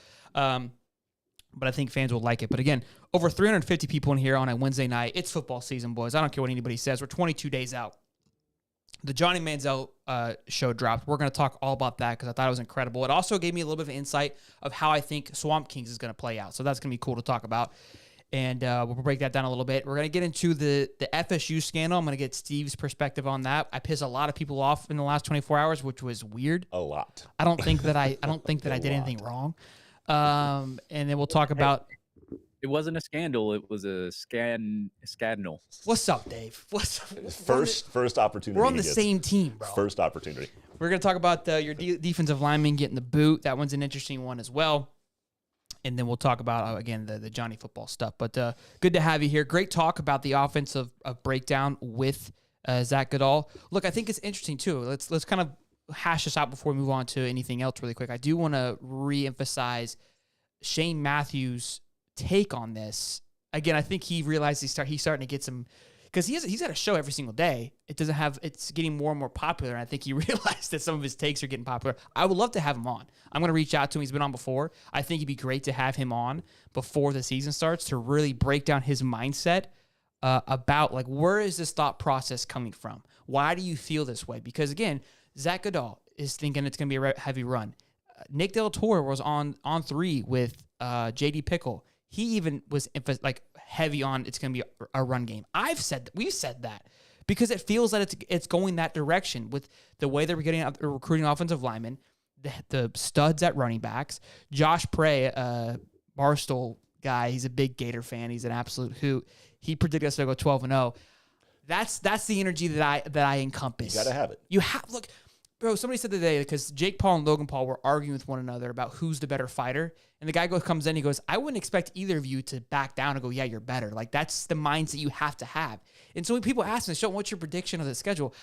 But I think fans will like it. But again, over 350 people in here on a Wednesday night. It's football season, boys. I don't care what anybody says. We're 22 days out. The Johnny Manziel show dropped. We're going to talk all about that because I thought it was incredible. It also gave me a little bit of insight of how I think Swamp Kings is going to play out. So that's going to be cool to talk about. And we'll break that down a little bit. We're going to get into the FSU scandal. I'm going to get Steve's perspective on that. I pissed a lot of people off in the last 24 hours, which was weird. a lot. I don't think that I did anything wrong. And then we'll talk about. It wasn't a scandal. It was a scandal. What's up, Dave? What's up? First opportunity. We're on the same team, bro. First opportunity. We're going to talk about your defensive lineman getting the boot. That one's an interesting one as well. And then we'll talk about, again, the Johnny football stuff. But good to have you here. Great talk about the offensive breakdown with Zach Goodall. Look, I think it's interesting, too. Let's kind of hash this out before we move on to anything else really quick. I do want to reemphasize Shane Matthews' take on this. Again, I think he realized he's starting to get some – because he's at a show every single day. It's getting more and more popular, and I think he realized that some of his takes are getting popular. I would love to have him on. I'm going to reach out to him. He's been on before. I think it'd be great to have him on before the season starts to really break down his mindset about, like, where is this thought process coming from? Why do you feel this way? Because, again, Zach Goodall is thinking it's going to be a heavy run. Nick Del Toro was on 3 with J.D. Pickle. He even was heavy on it's going to be a run game. We've said that because it feels that it's going that direction with the way that we're getting recruiting offensive linemen, the studs at running backs. Josh Prey, Barstool guy, he's a big Gator fan. He's an absolute hoot. He predicted us to go 12-0. That's the energy that I encompass. You got to have it. You have look. Bro, somebody said the other day, because Jake Paul and Logan Paul were arguing with one another about who's the better fighter. And the guy comes in, he goes, I wouldn't expect either of you to back down and go, yeah, you're better. Like, that's the mindset you have to have. And so when people ask me, what's your prediction of the schedule?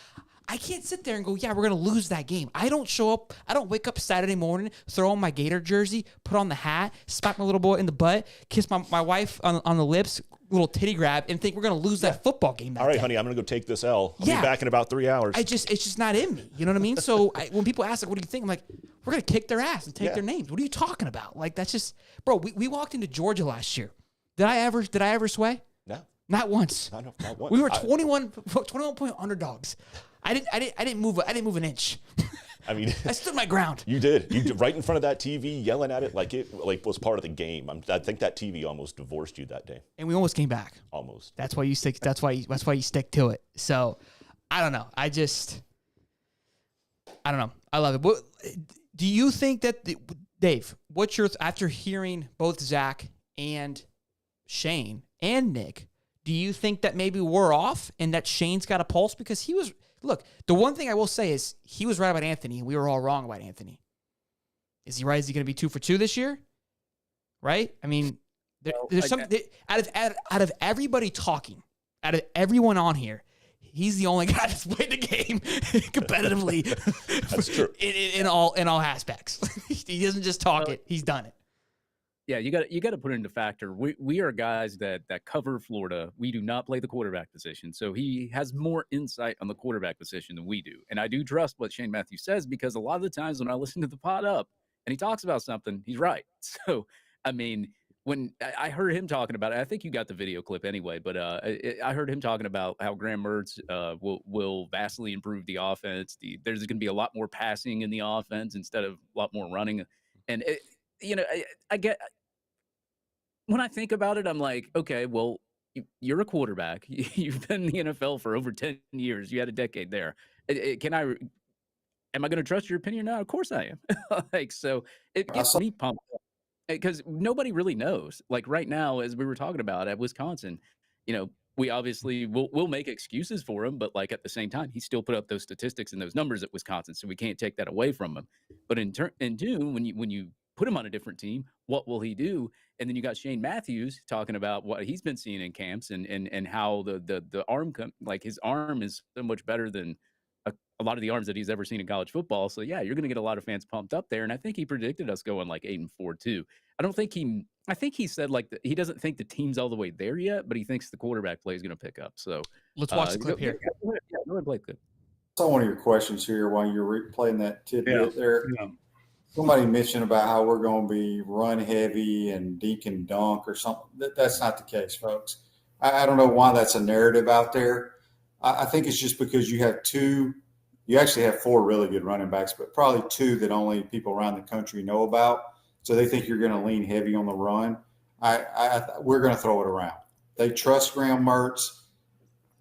I can't sit there and go, yeah, we're going to lose that game. I don't show up. I don't wake up Saturday morning, throw on my Gator jersey, put on the hat, smack my little boy in the butt, kiss my wife on the lips, little titty grab, and think we're going to lose that football game that All right, day. honey, I'm going to go take this L. I'll be back in about 3 hours. It's just not in me. You know what I mean? So when people ask, like, what do you think? I'm like, we're going to kick their ass and take their names. What are you talking about? Like, that's just, bro, we walked into Georgia last year. Did I ever sway? No. Not once. Not once. We were 21 point underdogs. I didn't move an inch. I mean, I stood my ground. You did right in front of that TV, yelling at it like it was part of the game. I think that TV almost divorced you that day. And we almost came back. Almost. That's why you stick. That's why you stick to it. So, I don't know. I don't know. I love it. What, do you think that Dave? What's your after hearing both Zach and Shane and Nick? Do you think that maybe we're off and that Shane's got a pulse? Because he was, look, the one thing I will say is he was right about Anthony and we were all wrong about Anthony. Is he right? Is he going to be 2 for 2 this year? Right? I mean, there's something, out of everybody talking, out of everyone on here, he's the only guy that's played the game competitively. That's true. in all aspects. He doesn't just talk it, he's done it. Yeah, you got to put it into factor. We are guys that cover Florida. We do not play the quarterback position, so he has more insight on the quarterback position than we do. And I do trust what Shane Matthews says because a lot of the times when I listen to the pod up and he talks about something, he's right. So I mean, when I heard him talking about it, I think you got the video clip anyway. But I heard him talking about how Graham Mertz will vastly improve the offense. There's going to be a lot more passing in the offense instead of a lot more running. And I get. When I think about it, I'm like, okay, well, you're a quarterback. You've been in the NFL for over 10 years. You had a decade there. Am I going to trust your opinion now? Of course I am. So it gets me pumped up because nobody really knows. Like right now, as we were talking about at Wisconsin, we obviously we'll make excuses for him, but like at the same time, he still put up those statistics and those numbers at Wisconsin, so we can't take that away from him. But in June, when you put him on a different team, what will he do? And then you got Shane Matthews talking about what he's been seeing in camps and how the arm his arm is so much better than a lot of the arms that he's ever seen in college football. So yeah, you're going to get a lot of fans pumped up there. And I think he predicted us going like 8-4 too. I think he said he doesn't think the team's all the way there yet, but he thinks the quarterback play is going to pick up. So let's watch the clip here. Go ahead, play the clip. I saw one of your questions here while you're playing that tidbit there. Yeah. Somebody mentioned about how we're going to be run heavy and dink and dunk or something. That's not the case, folks. I don't know why that's a narrative out there. I think it's just because you actually have 4 really good running backs, but probably 2 that only people around the country know about. So they think you're going to lean heavy on the run. We're going to throw it around. They trust Graham Mertz.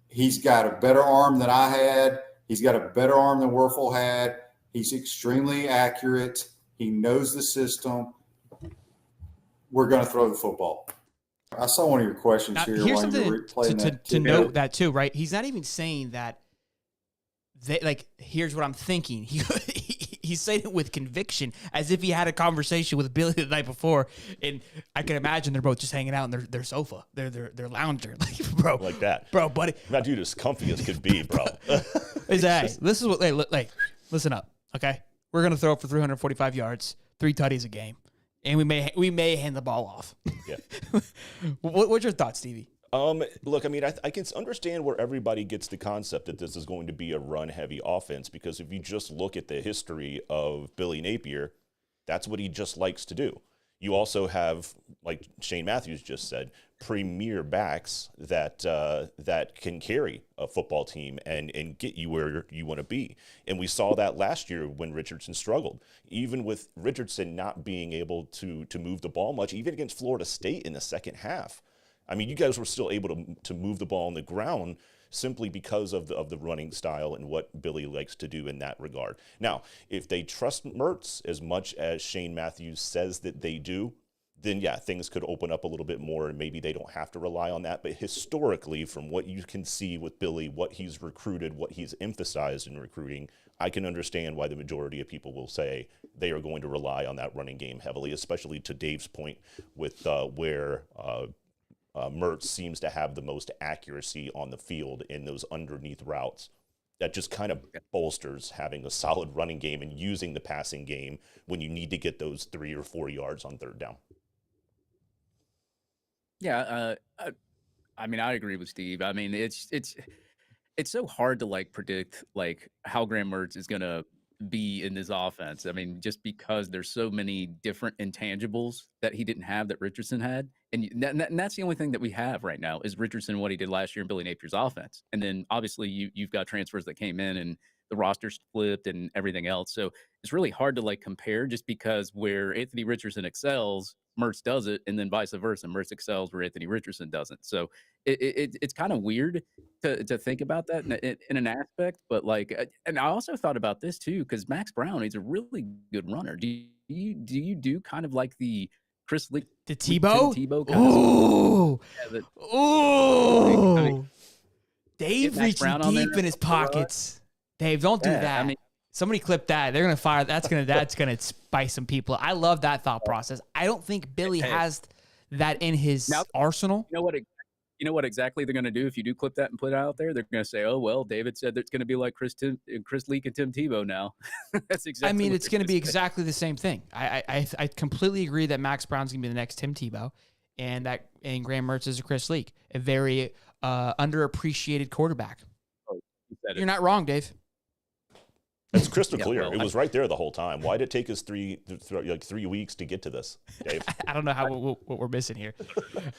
He's got a better arm than I had. He's got a better arm than Werfel had. He's extremely accurate. He knows the system. We're going to throw the football. I saw one of your questions now, here. Here's something to note that too, right? He's not even saying that. Here's what I'm thinking. He's saying it with conviction, as if he had a conversation with Billy the night before, and I can imagine they're both just hanging out in their sofa, their lounger, bro, like that, bro, buddy. That dude is comfy as could be, bro. This is what. Hey, listen up, okay? We're gonna throw for 345 yards, 3 tutties a game, and we may hand the ball off. Yeah. What's your thoughts, Stevie? Look, I mean, I can understand where everybody gets the concept that this is going to be a run-heavy offense, because if you just look at the history of Billy Napier, that's what he just likes to do. You also have, like Shane Matthews just said, premier backs that can carry a football team and get you where you want to be. And we saw that last year when Richardson struggled. Even with Richardson not being able to move the ball much, even against Florida State in the second half. I mean, you guys were still able to move the ball on the ground simply because of the running style and what Billy likes to do in that regard. Now, if they trust Mertz as much as Shane Matthews says that they do, then yeah, things could open up a little bit more and maybe they don't have to rely on that. But historically, from what you can see with Billy, what he's recruited, what he's emphasized in recruiting, I can understand why the majority of people will say they are going to rely on that running game heavily, especially to Dave's point with where Mertz seems to have the most accuracy on the field in those underneath routes. That just kind of bolsters having a solid running game and using the passing game when you need to get those 3 or 4 yards on third down. Yeah, I mean, I agree with Steve. I mean, it's so hard to predict how Graham Mertz is gonna be in this offense. I mean, just because there's so many different intangibles that he didn't have that Richardson had. And that's the only thing that we have right now is Richardson, what he did last year in Billy Napier's offense. And then obviously you've got transfers that came in and the roster's flipped and everything else. So it's really hard to like compare just because where Anthony Richardson excels, Mertz does it, and then vice versa. Mertz excels where Anthony Richardson doesn't. So it's kind of weird to think about that in an aspect. But like, and I also thought about this too because Max Brown, he's a really good runner. Do you do kind of like the Chris Lee, the Tebow? Kind Ooh, of ooh. I mean, Dave reaching deep in his pockets. Dave, don't do that. I mean, somebody clip that. They're gonna fire. That's gonna spice some people. I love that thought process. I don't think Billy has that in his arsenal. You know what exactly they're going to do if you do clip that and put it out there? They're going to say, "Oh well, David said that it's going to be like Chris Leak and Tim Tebow now." That's exactly. I mean, it's going to be exactly the same thing. I completely agree that Max Brown's going to be the next Tim Tebow, and Graham Mertz is a Chris Leak, a very underappreciated quarterback. Oh, you're not wrong, Dave. It's crystal clear. It was right there the whole time. Why did it take us 3 weeks to get to this, Dave? I don't know what we're missing here.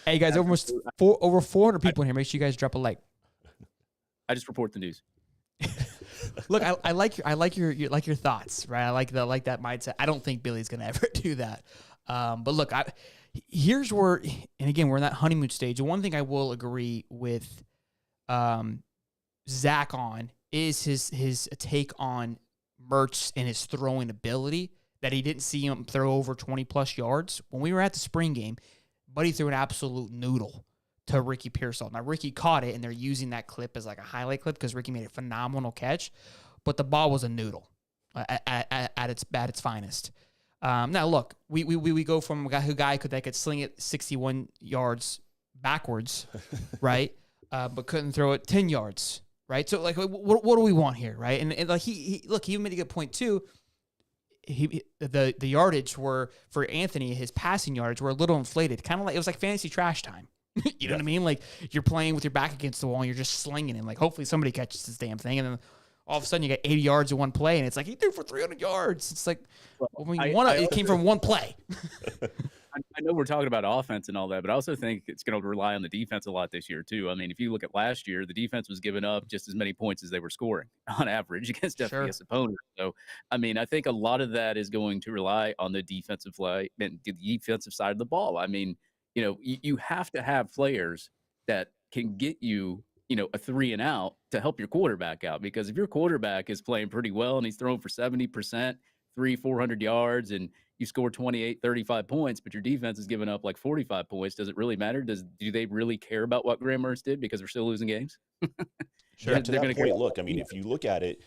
Hey guys, over 400 people in here. Make sure you guys drop a like. I just report the news. Look, I like your thoughts, right? I like that mindset. I don't think Billy's gonna ever do that. But look, here's where, and again, we're in that honeymoon stage. And one thing I will agree with Zach on is his take on Mertz and his throwing ability, that he didn't see him throw over 20-plus yards. When we were at the spring game, Buddy threw an absolute noodle to Ricky Pearsall. Now, Ricky caught it, and they're using that clip as like a highlight clip because Ricky made a phenomenal catch, but the ball was a noodle at its finest. Now, look, we go from a guy that could sling it 61 yards backwards, right, but couldn't throw it 10 yards. Right, so like, what do we want here, right? And like he even made a good point too. The yardage were for Anthony, his passing yards were a little inflated, kind of like it was like fantasy trash time. You know what I mean? Like you're playing with your back against the wall and you're just slinging it. Like hopefully somebody catches this damn thing, and then all of a sudden you got 80 yards in one play, and it's like he threw for 300 yards. It's like it came from one play. I know we're talking about offense and all that, but I also think it's going to rely on the defense a lot this year, too. I mean, if you look at last year, the defense was giving up just as many points as they were scoring on average against FBS opponents. So, I mean, I think a lot of that is going to rely on the defensive side of the ball. I mean, you know, you have to have players that can get you, you know, a 3 and out to help your quarterback out, because if your quarterback is playing pretty well and he's throwing for 70%, 400 yards, and you score 28, 35 points, but your defense is giving up like 45 points. Does it really matter? Do they really care about what Graham Mertz did because they're still losing games? Sure. To that point, look, I mean, if you look at it,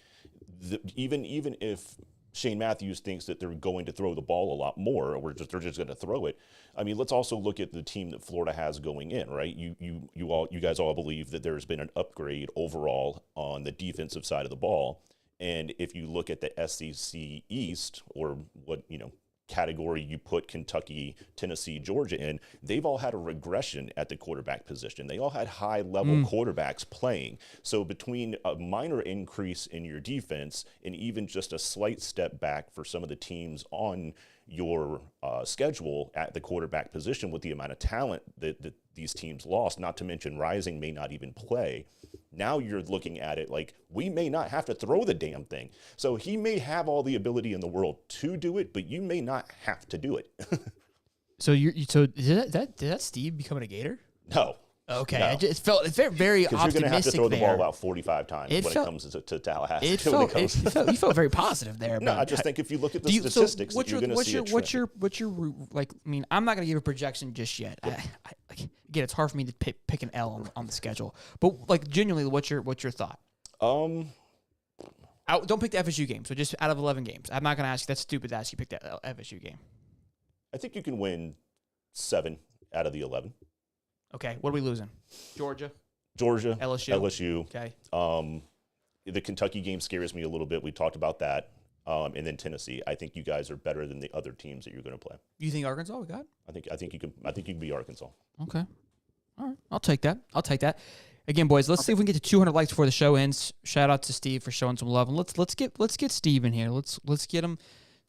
even if Shane Matthews thinks that they're going to throw the ball a lot more, or they're just going to throw it. I mean, let's also look at the team that Florida has going in, right? You guys all believe that there's been an upgrade overall on the defensive side of the ball. And if you look at the SEC East, or what, you know, category you put Kentucky, Tennessee, Georgia in, they've all had a regression at the quarterback position. They all had high-level quarterbacks playing. So between a minor increase in your defense and even just a slight step back for some of the teams on your schedule at the quarterback position, with the amount of talent that these teams lost, not to mention Rising may not even play, now you're looking at it like, we may not have to throw the damn thing. So he may have all the ability in the world to do it, but you may not have to do it. So did that Steve becoming a Gator? No. Okay, no. It felt very optimistic. Because you're going to have to throw the there. ball about 45 times when it comes to Tallahassee. You felt very positive there. No, I just think if you look at the statistics, you're going to see a trend. What's your like? I mean, I'm not going to give a projection just yet. Again, it's hard for me to pick an L on the schedule. But like, genuinely, what's your thought? Don't pick the FSU game. So just out of 11 games, I'm not going to ask you. That's stupid to ask you pick that FSU game. I think you can win 7 out of the 11. Okay, what are we losing? Georgia, LSU. Okay. The Kentucky game scares me a little bit. We talked about that. And then Tennessee. I think you guys are better than the other teams that you're going to play. You think Arkansas we got? I think you can be Arkansas. Okay. All right. I'll take that. Again, boys, let's see if we can get to 200 likes before the show ends. Shout out to Steve for showing some love, and let's get Steve in here. Let's get him.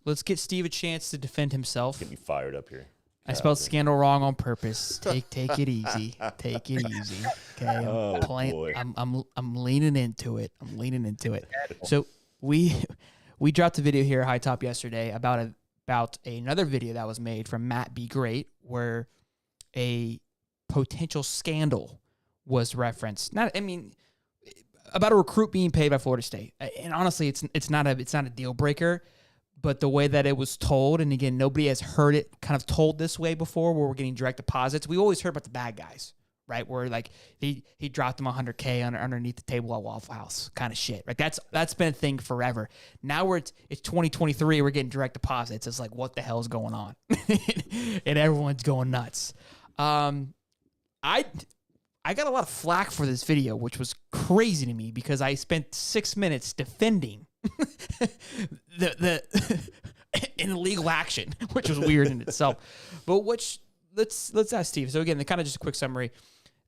Let's get Steve a chance to defend himself. Get me fired up here. I spelled scandal wrong on purpose. Take it easy. Take it easy. Okay. Boy. I'm leaning into it. So we dropped a video here at High Top yesterday about another video that was made from Matt Be Great, where a potential scandal was referenced. About a recruit being paid by Florida State. And honestly, it's not a deal breaker. But the way that it was told, and again, nobody has heard it kind of told this way before, where we're getting direct deposits. We always heard about the bad guys, right? Where like he dropped them $100K underneath the table at Waffle House, kind of shit. Right? That's been a thing forever. Now it's 2023. We're getting direct deposits. It's like, what the hell is going on? And everyone's going nuts. I got a lot of flack for this video, which was crazy to me because I spent 6 minutes defending the an illegal action, which was weird in itself. But let's ask Steve. So again, kind of just a quick summary.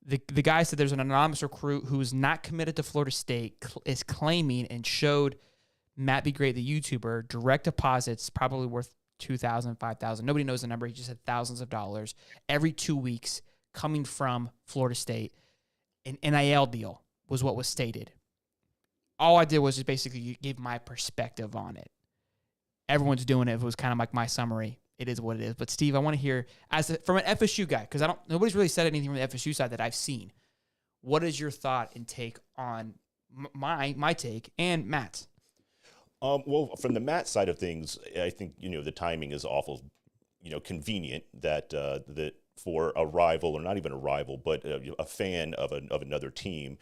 The guy said there's an anonymous recruit who's not committed to Florida State is claiming and showed Matt Be Great, the YouTuber, direct deposits probably worth $2,000, $5,000. Nobody knows the number. He just said thousands of dollars every 2 weeks coming from Florida State. An NIL deal was what was stated. All I did was just basically give my perspective on it. Everyone's doing it. It was kind of like my summary. It is what it is. But Steve, I want to hear from an FSU guy, because nobody's really said anything from the FSU side that I've seen. What is your thought and take on my take and Matt's? Well, from the Matt side of things, I think the timing is awful, convenient that for a rival, or not even a rival, but a fan of another team.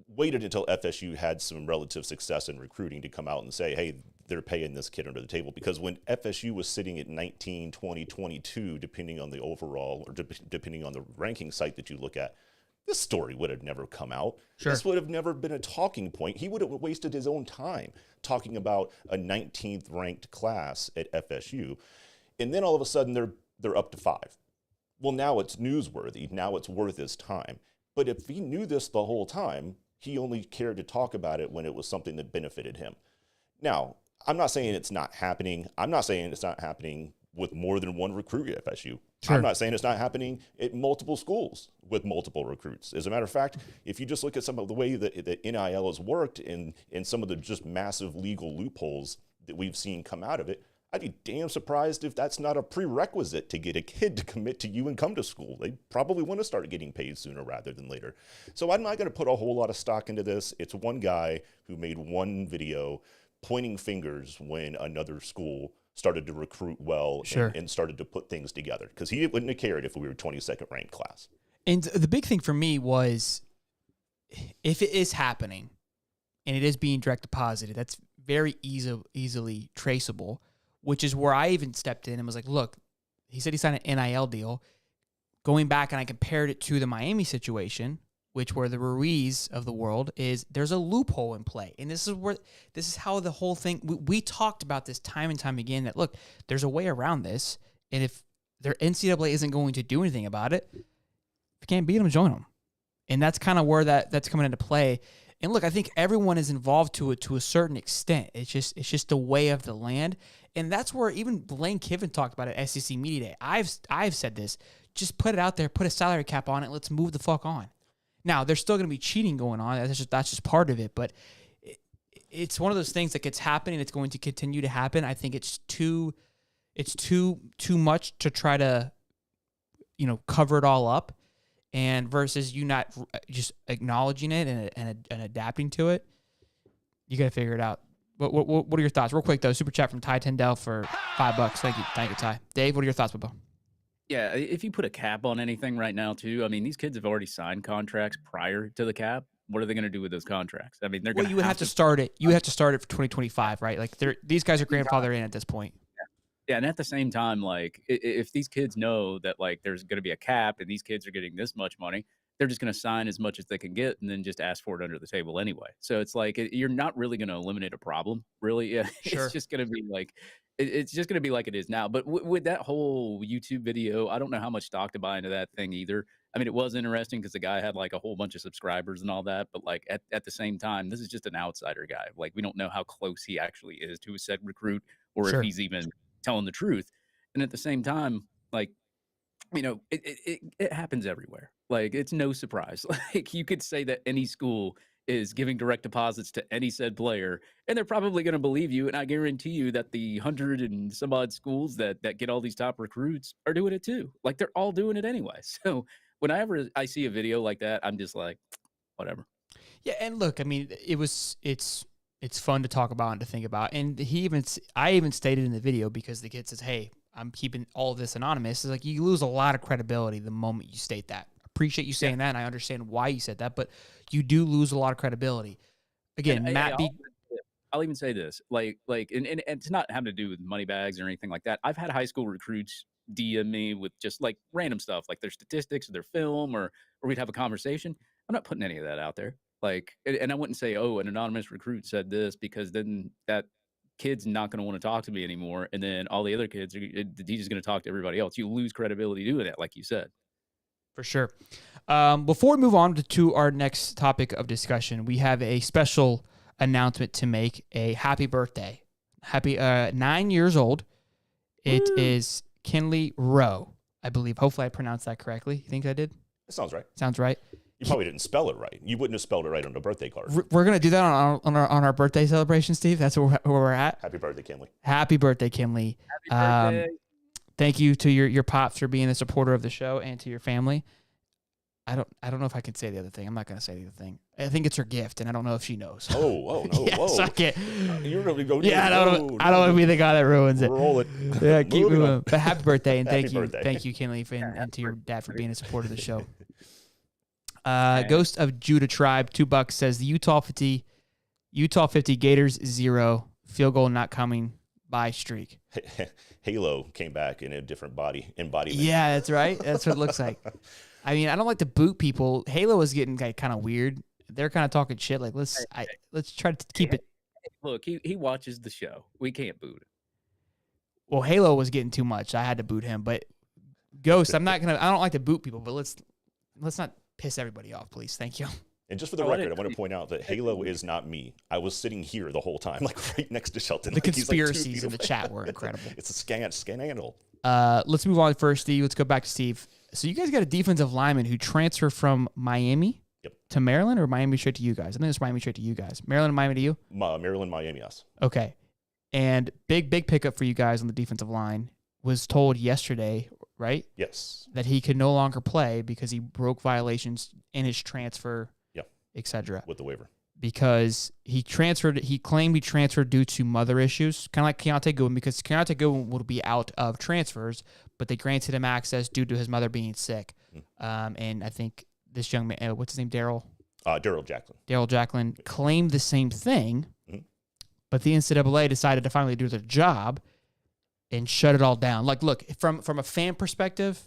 Waited until FSU had some relative success in recruiting to come out and say, hey, they're paying this kid under the table. Because when FSU was sitting at 19, 20, 22, depending on the overall, or depending on the ranking site that you look at, this story would have never come out. Sure. This would have never been a talking point. He would have wasted his own time talking about a 19th ranked class at FSU. And then all of a sudden they're up to 5. Well, now it's newsworthy. Now it's worth his time. But if he knew this the whole time, he only cared to talk about it when it was something that benefited him. Now, I'm not saying it's not happening. I'm not saying it's not happening with more than one recruit at FSU. Sure. I'm not saying it's not happening at multiple schools with multiple recruits. As a matter of fact, if you just look at some of the way that NIL has worked and some of the just massive legal loopholes that we've seen come out of it, I'd be damn surprised if that's not a prerequisite to get a kid to commit to you and come to school. They probably want to start getting paid sooner rather than later. So I'm not going to put a whole lot of stock into this. It's one guy who made one video pointing fingers when another school started to recruit well. Sure. and started to put things together, because he wouldn't have cared if we were 22nd ranked class. And the big thing for me was, if it is happening and it is being direct deposited, that's very easily traceable. Which is where I even stepped in and was like, look, he said he signed an NIL deal. Going back, and I compared it to the Miami situation, which were the Ruiz of the world, is there's a loophole in play. And this is how the whole thing, we talked about this time and time again, that look, there's a way around this. And if their NCAA isn't going to do anything about it, if you can't beat them, join them. And that's kind of where that's coming into play. And look, I think everyone is involved to a certain extent. It's just a way of the land. And that's where even Lane Kiffin talked about it at SEC Media Day. I've said this. Just put it out there, put a salary cap on it, let's move the fuck on. Now, there's still going to be cheating going on. That's just part of it. But it's one of those things that gets happening. It's going to continue to happen. I think it's too much to try to, cover it all up. And versus you not just acknowledging it and adapting to it, you got to figure it out. What are your thoughts? Real quick, though, super chat from Ty Tendell for $5. Thank you, Ty. Dave, what are your thoughts, Bobo? Yeah, if you put a cap on anything right now, too, I mean, these kids have already signed contracts prior to the cap. What are they going to do with those contracts? I mean, they're going to. You would have to start it. You have to start it for 2025, right? Like, these guys are grandfathered in at this point. Yeah, and at the same time, like, if these kids know that, like, there's going to be a cap and these kids are getting this much money, they're just going to sign as much as they can get and then just ask for it under the table anyway. So it's like, you're not really going to eliminate a problem, really. Yeah, sure. It's just going to be like, it's just going to be like it is now. But with that whole YouTube video, I don't know how much stock to buy into that thing either. I mean, it was interesting because the guy had like a whole bunch of subscribers and all that. But like at the same time, this is just an outsider guy. Like, we don't know how close he actually is to a said recruit, or if he's even telling the truth. And at the same time, like, you know, it happens everywhere. Like, it's no surprise. Like, you could say that any school is giving direct deposits to any said player, and they're probably going to believe you. And I guarantee you that the 100 and some odd schools that get all these top recruits are doing it too. Like, they're all doing it anyway. So whenever I see a video like that, I'm just like, whatever. Yeah, and look, I mean, it's fun to talk about and to think about. And I even stated in the video, because the kid says, "Hey, I'm keeping all of this anonymous." It's like, you lose a lot of credibility the moment you state that. Appreciate you saying that, and I understand why you said that, but you do lose a lot of credibility. Again, I'll even say this, and it's not having to do with money bags or anything like that. I've had high school recruits DM me with just like random stuff, like their statistics or their film, or we'd have a conversation. I'm not putting any of that out there. Like, and I wouldn't say, "Oh, an anonymous recruit said this," because then that kid's not going to want to talk to me anymore. And then all the other kids, he's just going to talk to everybody else. You lose credibility doing that, like you said. For sure. Before we move on to our next topic of discussion, we have a special announcement to make. A happy birthday. Happy 9 years old. It is Kinley Rowe, I believe. Hopefully I pronounced that correctly. You think I did? That sounds right. Sounds right. You probably didn't spell it right. You wouldn't have spelled it right on the birthday card. We're going to do that on our birthday celebration, Steve. That's where we're at. Happy birthday, Kinley. Happy birthday, Kinley. Happy birthday. Thank you to your pops for being a supporter of the show, and to your family. I don't know if I can say the other thing. I'm not going to say the other thing. I think it's her gift, and I don't know if she knows. Oh, no. Yeah, whoa. so I can't. You're going to go. Yeah, I don't want to be the guy that ruins it. Roll it. Yeah, keep moving. But happy birthday, and Happy birthday. Thank you, Kinley, and to your dad for being a supporter of the show. Ghost of Judah Tribe, $2 says the Utah 50 Gators 0, field goal not coming by streak. Halo came back in a different embodiment. Yeah, that's right. That's what it looks like. I mean, I don't like to boot people. Halo is getting kind of weird. They're kind of talking shit. Like, let's try to keep it. Look, he watches the show. We can't boot him. Well, Halo was getting too much. I had to boot him. But Ghost, I don't like to boot people, but let's not piss everybody off, please. Thank you. And just for the record, I want to point out that Halo is not me. I was sitting here the whole time, like right next to Shelton. The conspiracies in the chat were incredible. It's a scandal. Let's move on first, Steve. Let's go back to Steve. So you guys got a defensive lineman who transferred from Miami to Maryland, or Miami straight to you guys? I think it's Miami straight to you guys. Maryland and Miami to you? Maryland, Miami, yes. Okay. And big pickup for you guys on the defensive line. Was told yesterday, right? Yes. That he could no longer play because he broke violations in his transfer, etc. With the waiver. Because he claimed he transferred due to mother issues, kind of like Keontae Goodwin, because Keontae Goodwin will be out of transfers, but they granted him access due to his mother being sick. And I think this young man, what's his name, Daryl Jacklin claimed the same thing, but the NCAA decided to finally do their job and shut it all down. Like, look, from a fan perspective,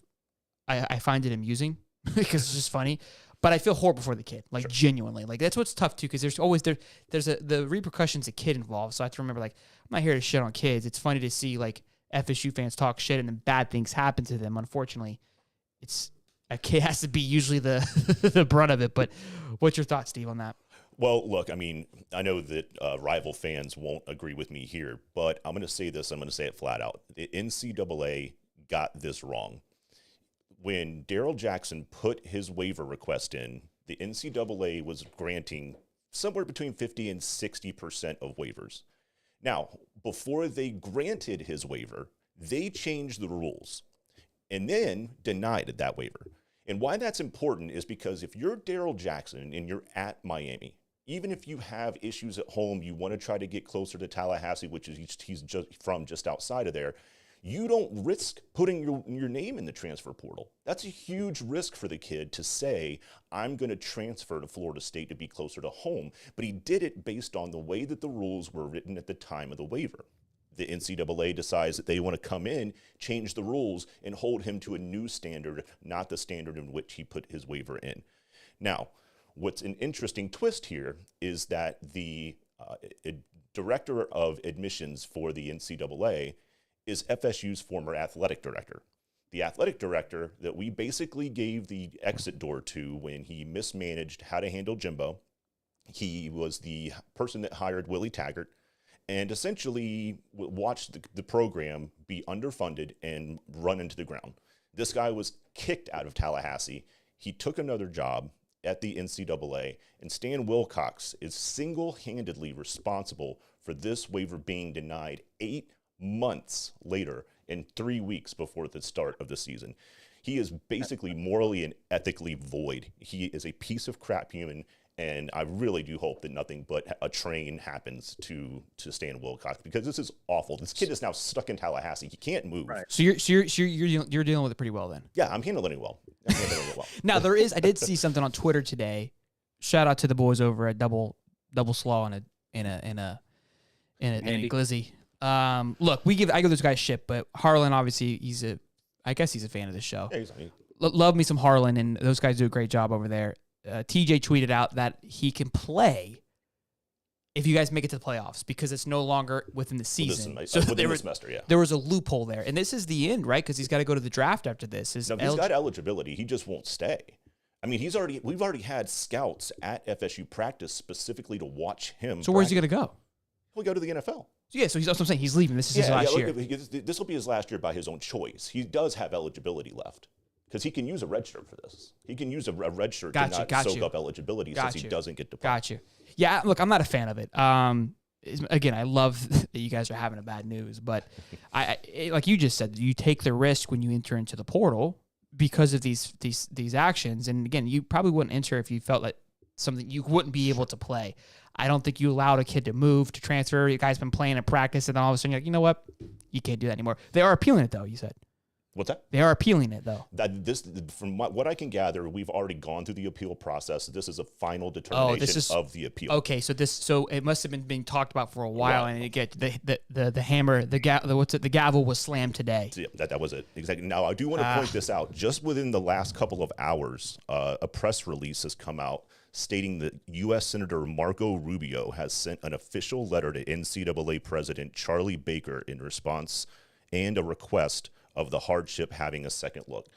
I find it amusing because it's just funny. But I feel horrible for the kid, like genuinely. Like, that's what's tough too, because there's always the repercussions a kid involved. So I have to remember, like, I'm not here to shit on kids. It's funny to see like FSU fans talk shit and then bad things happen to them. Unfortunately, it's a kid has to be usually the the brunt of it. But what's your thoughts, Steve, on that? Well, look, I mean, I know that rival fans won't agree with me here, but I'm going to say this. I'm going to say it flat out. The NCAA got this wrong. When Daryl Jackson put his waiver request in, the NCAA was granting somewhere between 50 and 60% of waivers. Now, before they granted his waiver, they changed the rules and then denied that waiver. And why that's important is because if you're Daryl Jackson and you're at Miami, even if you have issues at home, you want to try to get closer to Tallahassee, which is he's just outside of there, you don't risk putting your name in the transfer portal. That's a huge risk for the kid to say, I'm going to transfer to Florida State to be closer to home. But he did it based on the way that the rules were written at the time of the waiver. The NCAA decides that they want to come in, change the rules, and hold him to a new standard, not the standard in which he put his waiver in. Now, what's an interesting twist here is that the director of admissions for the NCAA is FSU's former athletic director. The athletic director that we basically gave the exit door to when he mismanaged how to handle Jimbo. He was the person that hired Willie Taggart and essentially watched the program be underfunded and run into the ground. This guy was kicked out of Tallahassee. He took another job at the NCAA, and Stan Wilcox is single-handedly responsible for this waiver being denied 8 months later and 3 weeks before the start of the season. He is basically morally and ethically void. He is a piece of crap human, and I really do hope that nothing but a train happens to Stan Wilcox, because this is awful. This kid is now stuck in Tallahassee. He can't move. Right. So you're dealing with it pretty well then. Yeah, I'm handling it well. Now I did see something on Twitter today. Shout out to the boys over at Double Slaw in a glizzy. Look, I give those guys shit, but Harlan obviously I guess he's a fan of the show. Yeah, Love me some Harlan, and those guys do a great job over there. TJ tweeted out that he can play if you guys make it to the playoffs, because it's no longer within the season. Within the semester, yeah. There was a loophole there, and this is the end, right? Because he's got to go to the draft after this. He's got eligibility. He just won't stay. I mean, we've already had scouts at FSU practice specifically to watch him. So where's he going to go? He'll go to the NFL. So that's what I'm saying. He's leaving. This is his last year. This will be his last year by his own choice. He does have eligibility left, because he can use a red shirt for this. He can use a red shirt to not soak up eligibility since he doesn't get to play. Got you. Yeah, look, I'm not a fan of it. Again, I love that you guys are having a bad news, but like you just said, you take the risk when you enter into the portal because of these actions. And again, you probably wouldn't enter if you felt like something you wouldn't be able to play. I don't think you allowed a kid to move, to transfer. You guys been playing in practice, and then all of a sudden you're like, you know what? You can't do that anymore. They are appealing it, though, you said. What's that? They are appealing it, though. From what I can gather, we've already gone through the appeal process. This is a final determination of the appeal. Okay, so it must have been being talked about for a while, and the hammer, the gavel was slammed today. So yeah, that was it exactly. Now I do want to point this out. Just within the last couple of hours, a press release has come out stating that U.S. Senator Marco Rubio has sent an official letter to NCAA President Charlie Baker in response and a request of the hardship having a second look.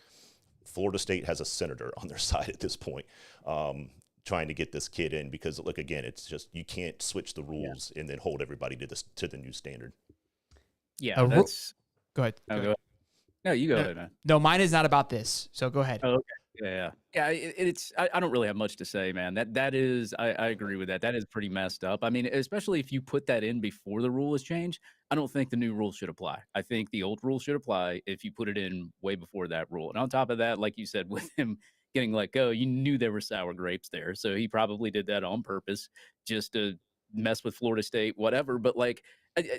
Florida State has a senator on their side at this point, trying to get this kid in, because look, again, it's just, you can't switch the rules and then hold everybody to the new standard. Yeah, go ahead. Go ahead. No, you go ahead, man. No, mine is not about this, so go ahead. Oh, okay. Yeah. I don't really have much to say, man. That is, I agree with that. That is pretty messed up. I mean, especially if you put that in before the rule is changed, I don't think the new rule should apply. I think the old rule should apply if you put it in way before that rule. And on top of that, like you said, with him getting let go, you knew there were sour grapes there. So he probably did that on purpose just to mess with Florida State, whatever. But like,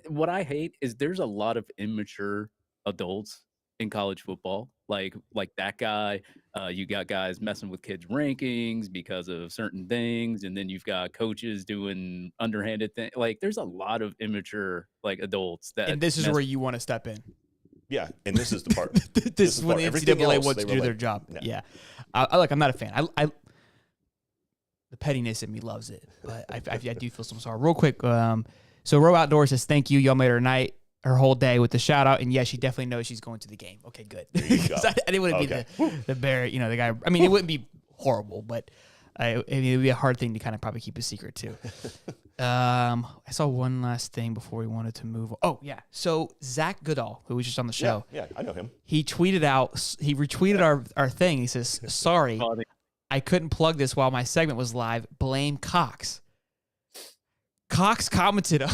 what I hate is there's a lot of immature adults in college football, like that guy. You got guys messing with kids' rankings because of certain things, and then you've got coaches doing underhanded things. Like, there's a lot of immature adults that. And this is where you want to step in. Yeah, and this is the part. this is when the NCAA wants to do their job. No. Yeah, I'm not a fan. The pettiness in me loves it, but I do feel some sorrow. Real quick, so Row Outdoor says thank you. Y'all made her whole day with the shout out, and yes, she definitely knows she's going to the game. Okay, good. I didn't want to be the bear, the guy. I mean, it wouldn't be horrible, but it would be a hard thing to kind of probably keep a secret too. I saw one last thing before we wanted to move. Oh yeah, so Zach Goodall, who was just on the show, yeah, I know him. He retweeted our thing. He says, "Sorry, I couldn't plug this while my segment was live. Blame Cox." Cox commented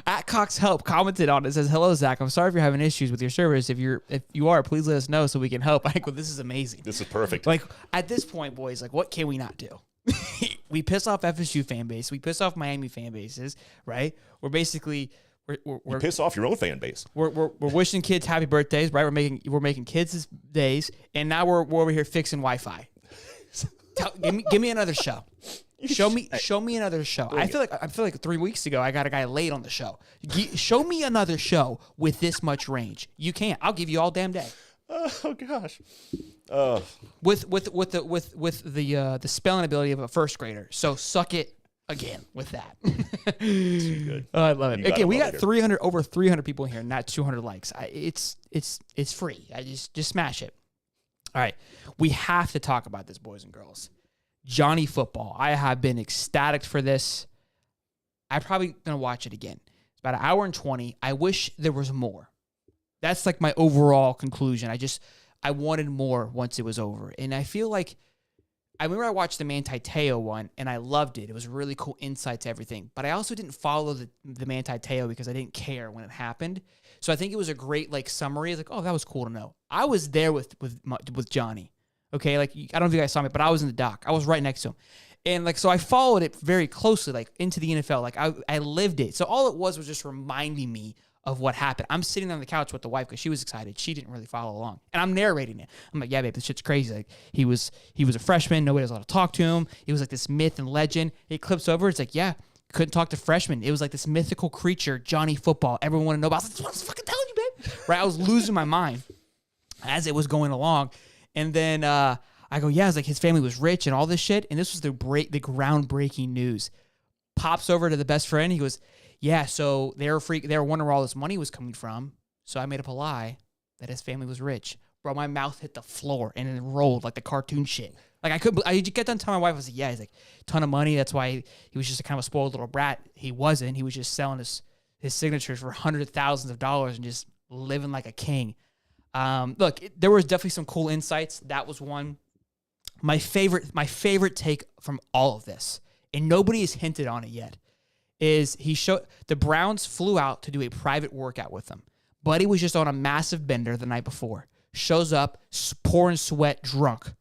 at Cox Help commented on it. Says, "Hello, Zach. I'm sorry if you're having issues with your service. If you are, please let us know so we can help." Well, this is amazing. This is perfect. Like, at this point, boys, like, what can we not do? We piss off FSU fan base. We piss off Miami fan bases, right? We're basically we're piss off your own fan base. We're wishing kids happy birthdays, right? We're making kids' days, and now we're over here fixing Wi-Fi. Give me another show. Show me another show. I feel like 3 weeks ago I got a guy late on the show. Show me another show with this much range. You can't. I'll give you all damn day. Oh gosh. With the spelling ability of a first grader. So suck it, again with that. Good. Oh, I love it. You got Again, it we well got later. over 300 people here, not 200 likes. It's free. I just smash it. All right, we have to talk about this, boys and girls. Johnny Football. I have been ecstatic for this. I'm probably gonna watch it again. It's about 1:20. I wish there was more. That's like my overall conclusion. I wanted more once it was over, and I feel like. I remember I watched the Manti Te'o one, and I loved it. It was really cool insight to everything. But I also didn't follow the Manti Te'o because I didn't care when it happened. So I think it was a great summary. It's like, oh, that was cool to know. I was there with Johnny. Okay, I don't know if you guys saw me, but I was in the dock. I was right next to him, and so I followed it very closely, into the NFL. I lived it. So all it was just reminding me of what happened. I'm sitting on the couch with the wife because she was excited. She didn't really follow along. And I'm narrating it. I'm like, yeah, babe, this shit's crazy. He was a freshman. Nobody was allowed to talk to him. It was this myth and legend. It clips over. It's yeah, couldn't talk to freshmen. It was this mythical creature, Johnny Football. Everyone wanted to know about. I was like, what fucking telling you, babe? Right? I was losing my mind as it was going along. And then I go, yeah, it's his family was rich and all this shit. And this was the groundbreaking news. Pops over to the best friend. He goes, yeah, so they were wondering where all this money was coming from. So I made up a lie that his family was rich. Bro, my mouth hit the floor and it rolled like the cartoon shit. I get done telling my wife, I was like, yeah, he's ton of money. That's why he was just a kind of a spoiled little brat. He wasn't. He was just selling his signatures for hundreds of thousands of dollars and just living like a king. Look, there was definitely some cool insights. That was one. My favorite take from all of this, and nobody has hinted on it yet, is the Browns flew out to do a private workout with him. Buddy was just on a massive bender the night before. Shows up, pouring sweat, drunk.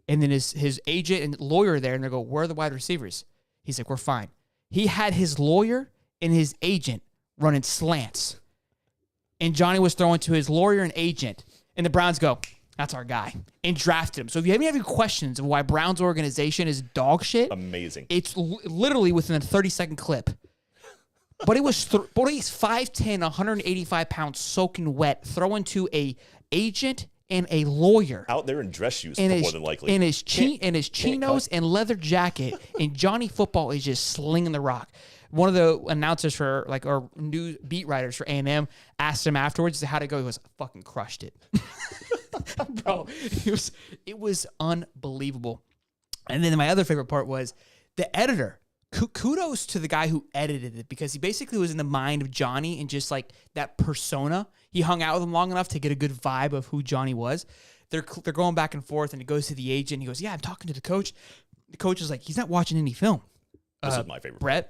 And then his agent and lawyer there, and they go, where are the wide receivers? He's like, we're fine. He had his lawyer and his agent running slants. And Johnny was throwing to his lawyer and agent. And the Browns go, that's our guy. And drafted him. So if you have any questions of why Brown's organization is dog shit. Amazing. It's literally within a 30-second clip. But it was, but he's 5'10", 185 pounds, soaking wet, throwing to a agent and a lawyer. Out there in dress shoes, and more than likely. And his chinos and leather jacket. And Johnny Football is just slinging the rock. One of the announcers for, or news beat writers for A&M asked him afterwards, how'd it go? He goes, fucking crushed it. Bro, it was unbelievable. And then my other favorite part was the editor. Kudos to the guy who edited it, because he basically was in the mind of Johnny and just that persona. He hung out with him long enough to get a good vibe of who Johnny was. They're going back and forth, and he goes to the agent. He goes, yeah, I'm talking to the coach. The coach is like, he's not watching any film. This is my favorite. Brett's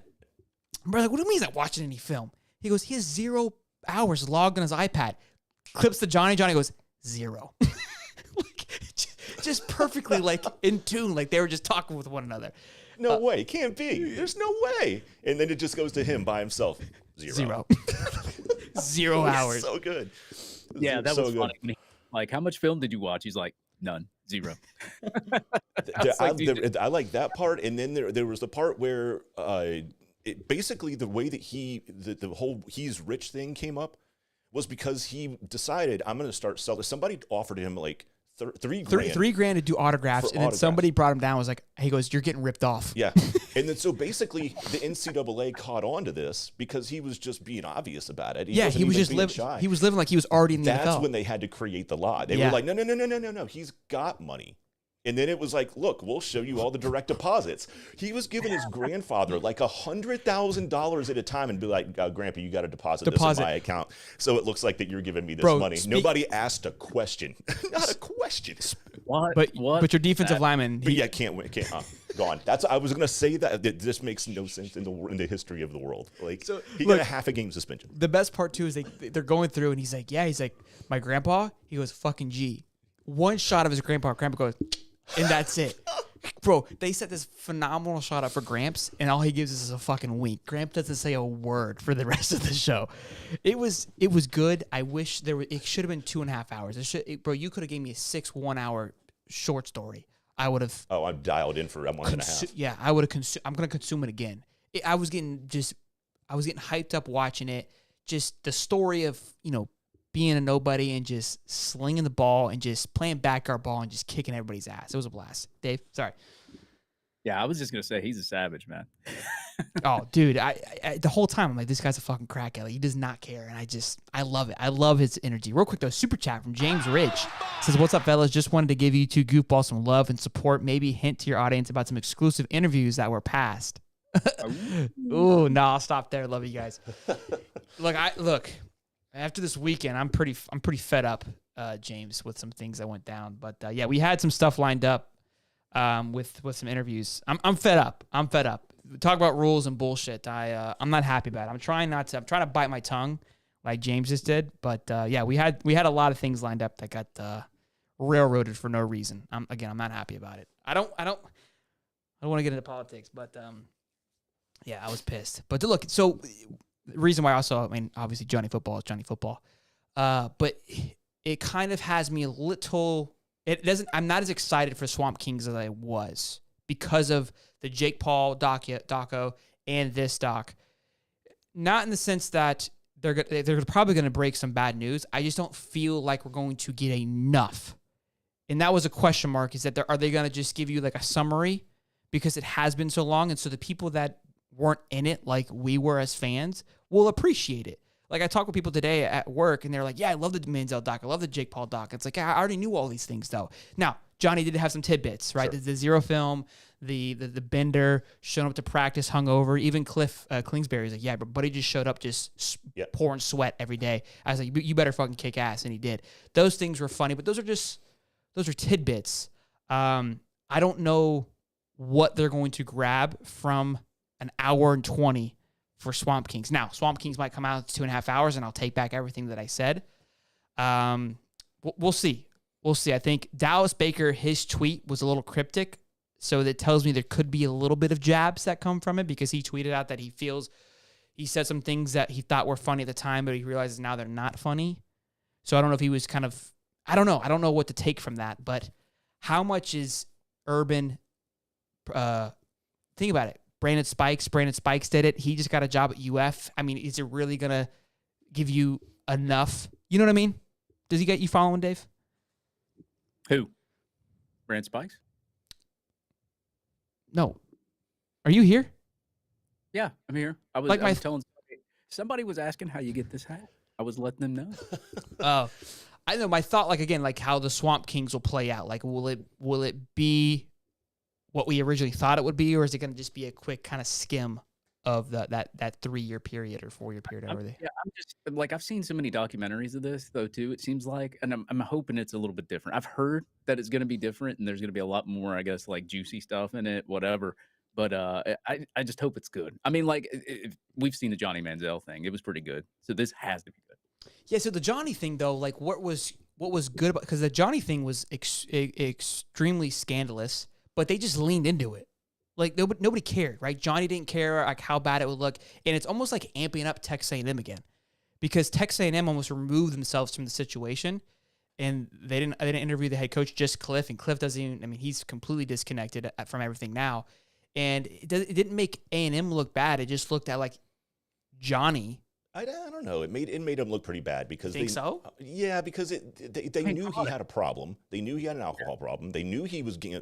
like, what do you mean he's not watching any film? He goes, he has 0 hours logged on his iPad. Clips to Johnny. Johnny goes, 0. Just perfectly in tune, they were just talking with one another. No way, can't be. There's no way. And then it just goes to him by himself. 0. 0 hours. So good. Yeah, that was funny. How much film did you watch? He's like, none. 0. I like that part. And then there was the part where basically the way that the whole he's rich thing came up was because he decided, I'm going to start selling. Somebody offered him $3,000 to do autographs, and then somebody brought him down. Was like, he goes, "You're getting ripped off." Yeah, and then so basically the NCAA caught on to this because he was just being obvious about it. He was just living. He was living like he was already in the NFL. That's when they had to create the law. They were like, no, he's got money. And then it was like, look, we'll show you all the direct deposits. He was giving his grandfather $100,000 at a time and be like, Grandpa, you got to deposit this in my account. So it looks like that you're giving me this money. Nobody asked a question. Not a question. What? But your defensive lineman. Can't win. Gone. I was going to say that this makes no sense in the history of the world. He got a half a game suspension. The best part, too, is they're going through, and he's like, my grandpa, he goes, fucking G. One shot of his grandpa goes, and that's it. Bro, they set this phenomenal shot up for Gramps, and all he gives us is a fucking wink. Gramps doesn't say a word for the rest of the show. It was good. I wish it should have been 2.5 hours. Bro, you could have gave me a 6 1-hour short story. I would have. Oh, I'm dialed in for 1.5. Yeah, I would have. I'm gonna consume it again. I was getting hyped up watching it. Just the story of being a nobody and just slinging the ball and just playing backyard ball and just kicking everybody's ass. It was a blast. Dave, sorry. Yeah, I was just gonna say he's a savage, man. Oh, dude, I the whole time I'm like, this guy's a fucking crackhead. Like, he does not care, and I love it. I love his energy. Real quick though, super chat from James Ridge says, "What's up, fellas? Just wanted to give you two goofballs some love and support. Maybe hint to your audience about some exclusive interviews that were passed." Ooh, no, I'll stop there. Love you guys. Look. After this weekend, I'm pretty fed up, James, with some things that went down. But yeah, we had some stuff lined up with some interviews. I'm fed up. Talk about rules and bullshit. I'm not happy about it. I'm trying to bite my tongue like James just did. But yeah, we had a lot of things lined up that got railroaded for no reason. I'm not happy about it. I don't want to get into politics, but yeah, I was pissed. But look, so the reason why also, I mean, obviously Johnny Football is Johnny Football. But it kind of has me a little, I'm not as excited for Swamp Kings as I was because of the Jake Paul doco and this doc. Not in the sense that they're probably going to break some bad news. I just don't feel like we're going to get enough. And that was a question mark, is that are they going to just give you like a summary because it has been so long? And so the people that weren't in it like we were as fans will appreciate it. Like, I talked with people today at work, and they're like, yeah, I love the Manziel doc. I love the Jake Paul doc. It's like, I already knew all these things, though. Now, Johnny did have some tidbits, right? Sure. The zero film, the bender, showing up to practice hungover. Even Cliff Kingsbury's like, yeah, but he just showed up just pouring sweat every day. I was like, you better fucking kick ass, and he did. Those things were funny, but those are tidbits. I don't know what they're going to grab from an hour and 20 for Swamp Kings. Now, Swamp Kings might come out in 2.5 hours, and I'll take back everything that I said. We'll see. I think Dallas Baker, his tweet was a little cryptic, so that tells me there could be a little bit of jabs that come from it, because he tweeted out that he said some things that he thought were funny at the time, but he realizes now they're not funny. So I don't know if he was kind of, I don't know what to take from that, but how much is Urban, think about it. Brandon Spikes did it. He just got a job at UF. I mean, is it really going to give you enough? You know what I mean? Does he get you following, Dave? Who? Brandon Spikes? No. Are you here? Yeah, I'm here. I was telling somebody was asking how you get this hat. I was letting them know. Oh, I know. My thought, like how the Swamp Kings will play out. Like, will it be what we originally thought it would be, or is it going to just be a quick kind of skim of that 3-year period or 4-year period? I'm just like, I've seen so many documentaries of this though too. It seems like, and I'm hoping it's a little bit different. I've heard that it's going to be different, and there's going to be a lot more, I guess, like juicy stuff in it, whatever. But I just hope it's good. I mean, like, we've seen the Johnny Manziel thing; it was pretty good. So this has to be good. Yeah. So the Johnny thing, though, like, what was good about, because the Johnny thing was extremely scandalous, but they just leaned into it. Like, nobody cared, right? Johnny didn't care like how bad it would look, and it's almost like amping up Texas A&M again, because Texas A&M almost removed themselves from the situation, and they didn't interview the head coach, just Cliff, and Cliff doesn't even. I mean, he's completely disconnected from everything now, and it didn't make A&M look bad. It just looked at like Johnny. I don't know. It made him look pretty bad because think so. Yeah, because they knew he had a problem. They knew he had an alcohol problem. They knew he was doing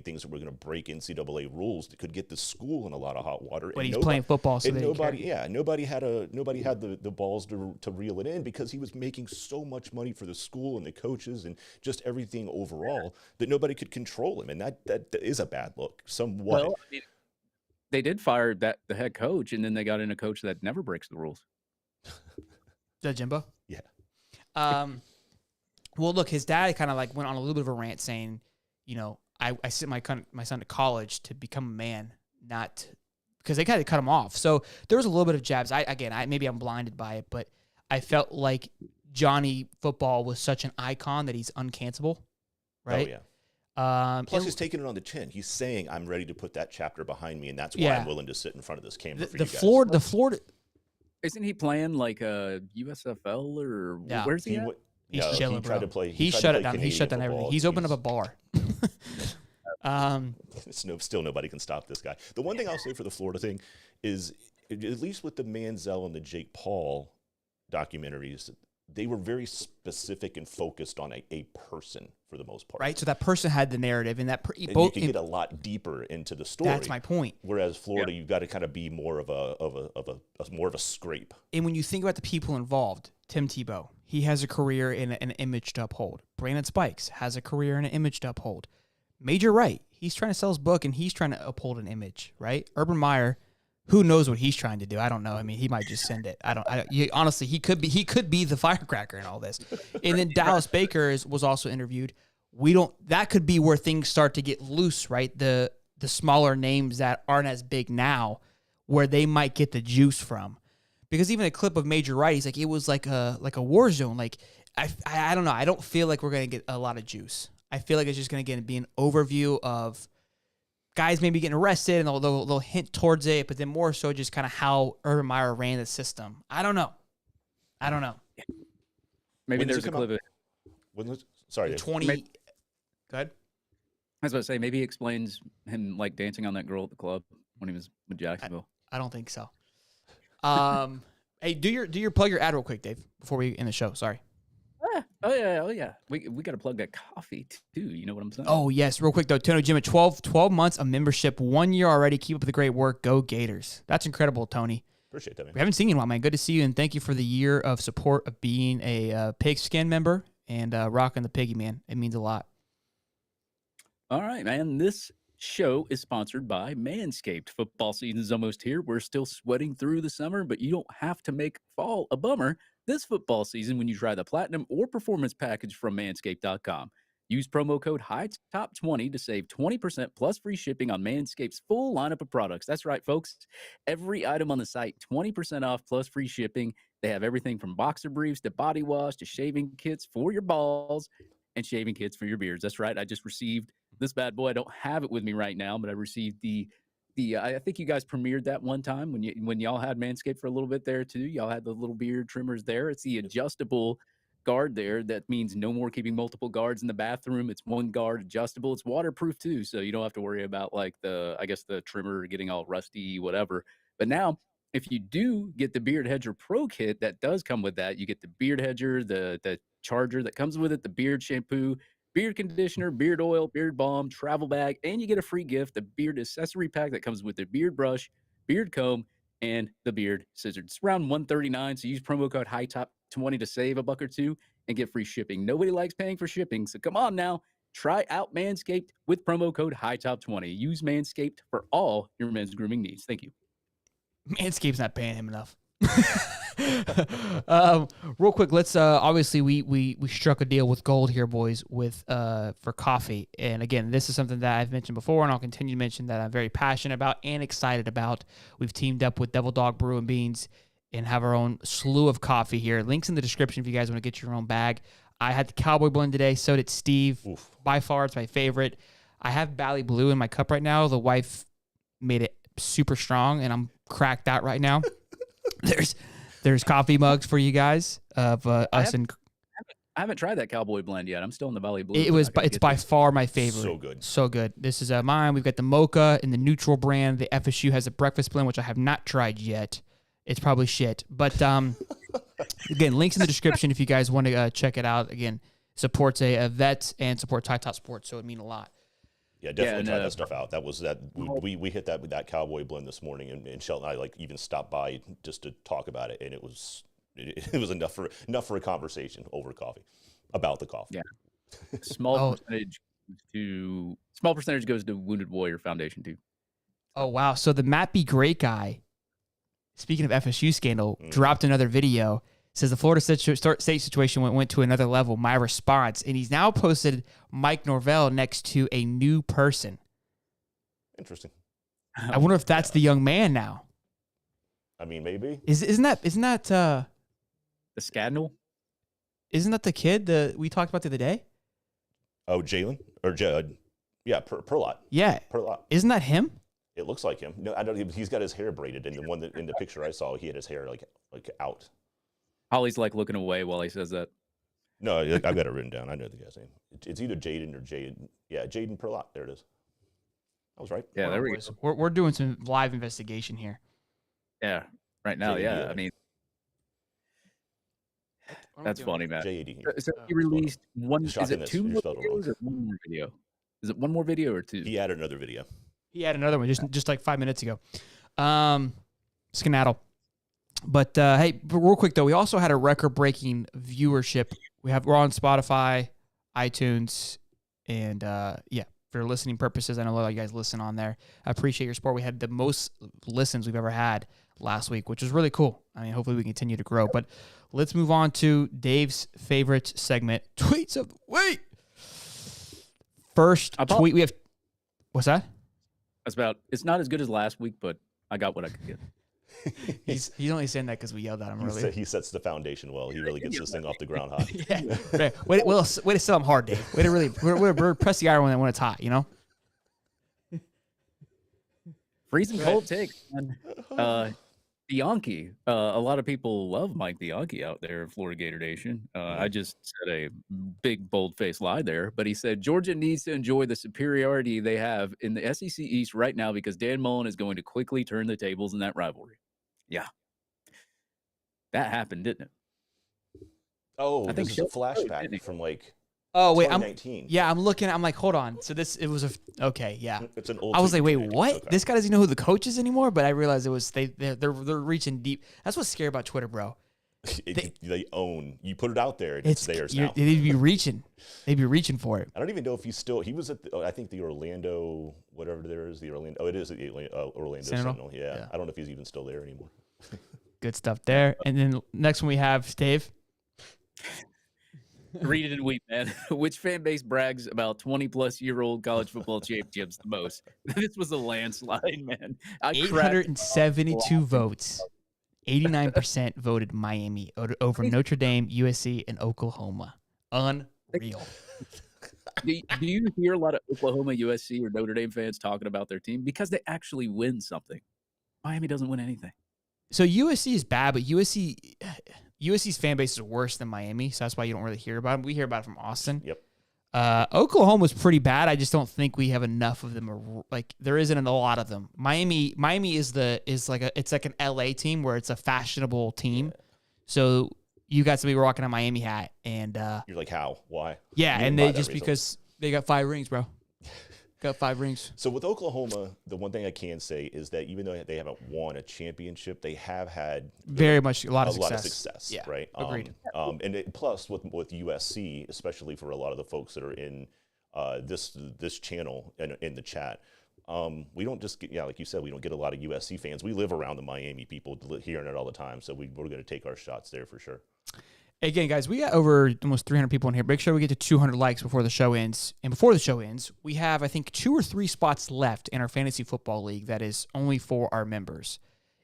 things that were going to break NCAA rules that could get the school in a lot of hot water. But he's playing football, so nobody had the balls to reel it in, because he was making so much money for the school and the coaches and just everything overall that nobody could control him, and that is a bad look. Somewhat. Well, I mean, they did fire the head coach, and then they got in a coach that never breaks the rules. Is that Jimbo? Yeah. Well, look, his dad kind of like went on a little bit of a rant saying, I sent my son to college to become a man, not because they kind of cut him off. So there was a little bit of jabs. Maybe I'm blinded by it, but I felt like Johnny Football was such an icon that he's uncancelable, right? Oh, yeah. Plus, he's taking it on the chin. He's saying, "I'm ready to put that chapter behind me, and that's why I'm willing to sit in front of this camera for you guys." The Florida. Isn't he playing like a USFL or where's he at? He's chilling, he tried to play. He shut it down. He shut down everything. He's opened up a bar. Still nobody can stop this guy. The one thing I'll say for the Florida thing is, at least with the Manziel and the Jake Paul documentaries, they were very specific and focused on a person for the most part. Right. So that person had the narrative, and that you can get a lot deeper into the story. That's my point. Whereas Florida, you've got to kind of be more of a more of a scrape. And when you think about the people involved, Tim Tebow, he has a career in an image to uphold. Brandon Spikes has a career in an image to uphold. Major Wright, he's trying to sell his book, and he's trying to uphold an image, right? Urban Meyer, who knows what he's trying to do? I don't know. I mean, he might just send it. Honestly, he could be the firecracker in all this. And then Dallas Baker was also interviewed. That could be where things start to get loose, right? The smaller names that aren't as big now, where they might get the juice from. Because even a clip of Major Wright, he's like, it was like a war zone. Like, I don't know. I don't feel like we're going to get a lot of juice. I feel like it's just going to be an overview of guys maybe getting arrested, and they'll hint towards it, but then more so just kind of how Urban Meyer ran the system. I don't know. Maybe there's a clip of sorry, 20. Maybe, Go ahead. I was about to say, maybe he explains him like dancing on that girl at the club when he was with Jacksonville. I don't think so. Hey, do your plug your ad real quick, Dave, before we end the show. Sorry. Oh yeah. We got to plug that coffee too. You know what I'm saying? Oh yes, real quick though. Tony Jim at 12 months of membership, 1 year already. Keep up the great work. Go Gators. That's incredible, Tony. Appreciate that, man. We haven't seen you in a while, man. Good to see you, and thank you for the year of support of being a Pigskin member and rocking the piggy, man. It means a lot. All right, man. This show is sponsored by Manscaped. Football season is almost here. We're still sweating through the summer, but you don't have to make fall a bummer this football season when you try the Platinum or Performance package from Manscaped.com. Use promo code HIGHTOP20 to save 20% plus free shipping on Manscaped's full lineup of products. That's right, folks. Every item on the site, 20% off plus free shipping. They have everything from boxer briefs to body wash to shaving kits for your balls and shaving kits for your beards. That's right. I just received this bad boy. I don't have it with me right now, but I received the I think you guys premiered that one time when y'all had Manscaped for a little bit there too. Y'all had the little beard trimmers there. It's the adjustable guard there. That means no more keeping multiple guards in the bathroom. It's one guard adjustable. It's waterproof too, so you don't have to worry about like the trimmer getting all rusty, whatever. But now, if you do get the Beard Hedger Pro Kit, that does come with that. You get the Beard Hedger, the charger that comes with it, the beard shampoo, beard conditioner, beard oil, beard balm, travel bag, and you get a free gift, the beard accessory pack that comes with the beard brush, beard comb, and the beard scissors. It's around $139, so use promo code HIGHTOP20 to save a buck or two and get free shipping. Nobody likes paying for shipping, so come on now. Try out Manscaped with promo code HIGHTOP20. Use Manscaped for all your men's grooming needs. Thank you. Manscaped's not paying him enough. Real quick, let's obviously we struck a deal with Gold here, boys, with for coffee. And again, this is something that I've mentioned before, and I'll continue to mention that I'm very passionate about and excited about. We've teamed up with Devil Dog Brew and Beans and have our own slew of coffee here. Links in the description if you guys want to get your own bag. I had the Cowboy Blend today, so did Steve. Oof. By far, it's my favorite. I have Bally Blue in my cup right now. The wife made it super strong, and I'm cracked out right now. There's coffee mugs for you guys of us and. I haven't tried that Cowboy Blend yet. I'm still in the Valley Blue. It's by far my favorite. So good. This is mine. We've got the Mocha and the Neutral brand. The FSU has a breakfast blend, which I have not tried yet. It's probably shit, but again, links in the description if you guys want to check it out. Again, supports a vet and supports High Top Sports, so it would mean a lot. Yeah, definitely try that stuff out. That was that we hit that with that Cowboy Blend this morning, and Shelton and I even stopped by just to talk about it, and it was enough for a conversation over coffee about the coffee. Yeah, small percentage goes to Wounded Warrior Foundation too. Oh wow! So the Matt Be Great guy, speaking of FSU scandal, dropped another video. Says the Florida State situation went to another level. My response, and he's now posted Mike Norvell next to a new person. Interesting. I wonder if that's the young man now. I mean, maybe. Isn't that the scandal? Isn't that the kid that we talked about the other day? Oh, Jalen or Judd? Yeah, Perlot. Yeah, Perlot. Isn't that him? It looks like him. No, I don't. He's got his hair braided, and the one in the picture I saw, he had his hair like out. Holly's like looking away while he says that. No, I've got it written down. I know the guy's name. It's either Jaden or Jaden. Yeah, Jaden Perlot. There it is. I was right. Yeah, there we go. We're doing some live investigation here. Yeah, right now. Jaden Yeah, Deal. I mean, That's funny, man. JAD. So he released one. Is it Shocking two that you more spelled it wrong. videos or one more video? Is it one more video or two? He added another video. He had another one just like 5 minutes ago. Skenaddle. But hey, real quick though, we also had a record-breaking viewership. We're on Spotify, iTunes, and for listening purposes, I know a lot of you guys listen on there. I appreciate your support. We had the most listens we've ever had last week, which was really cool. I mean, hopefully we continue to grow. But let's move on to Dave's favorite segment, Tweets of the Week. First tweet we have. What's that? It's not as good as last week, but I got what I could get. He's only saying that because we yelled at him earlier. He sets the foundation well. He really gets this thing off the ground hot. Yeah. Way to sell him hard, Dave. Way to really press the iron when it's hot, you know? Freezing cold take, man. Bianchi. A lot of people love Mike Bianchi out there in Florida Gator Nation. I just said a big, bold-faced lie there, but he said Georgia needs to enjoy the superiority they have in the SEC East right now because Dan Mullen is going to quickly turn the tables in that rivalry. Yeah. That happened, didn't it? Oh, I think it's a flashback from like Oh, wait, 2019. I'm looking. I'm like, hold on. So okay, yeah. It's an old. I was like, wait, what? Okay. This guy doesn't know who the coach is anymore. But I realized it was they're reaching deep. That's what's scary about Twitter, bro. They own. You put it out there, and it's theirs now. They'd be reaching. They'd be reaching for it. I don't even know if he's still. He was at I think the Orlando, whatever there is, the Orlando. Oh, it is the Orlando Sentinel. Yeah. I don't know if he's even still there anymore. Good stuff there. And then next one we have Dave. Read it and weep, man. Which fan base brags about 20-plus-year-old college football championships the most? This was a landslide, man. 872 votes. 89% voted Miami over Notre Dame, USC, and Oklahoma. Unreal. Do you hear a lot of Oklahoma, USC, or Notre Dame fans talking about their team? Because they actually win something. Miami doesn't win anything. So USC is bad, but USC's fan base is worse than Miami, so that's why you don't really hear about them. We hear about it from Austin. Yep. Oklahoma's pretty bad. I just don't think we have enough of them. Like there isn't a lot of them. Miami is like an LA team where it's a fashionable team. Yeah. So you got somebody rocking a Miami hat, and you're like, how? Why? Yeah, and they just because they got 5 rings, bro. Got 5 rings. So with Oklahoma, the one thing I can say is that even though they haven't won a championship, they have had a lot of success. Yeah, right. Agreed. Plus with USC, especially for a lot of the folks that are in this channel and in the chat, we don't just get like you said, we don't get a lot of USC fans. We live around the Miami people, hearing it all the time, so we're going to take our shots there for sure. Again, guys, we got over almost 300 people in here. Make sure we get to 200 likes before the show ends. And before the show ends, we have, I think, 2 or 3 spots left in our fantasy football league that is only for our members.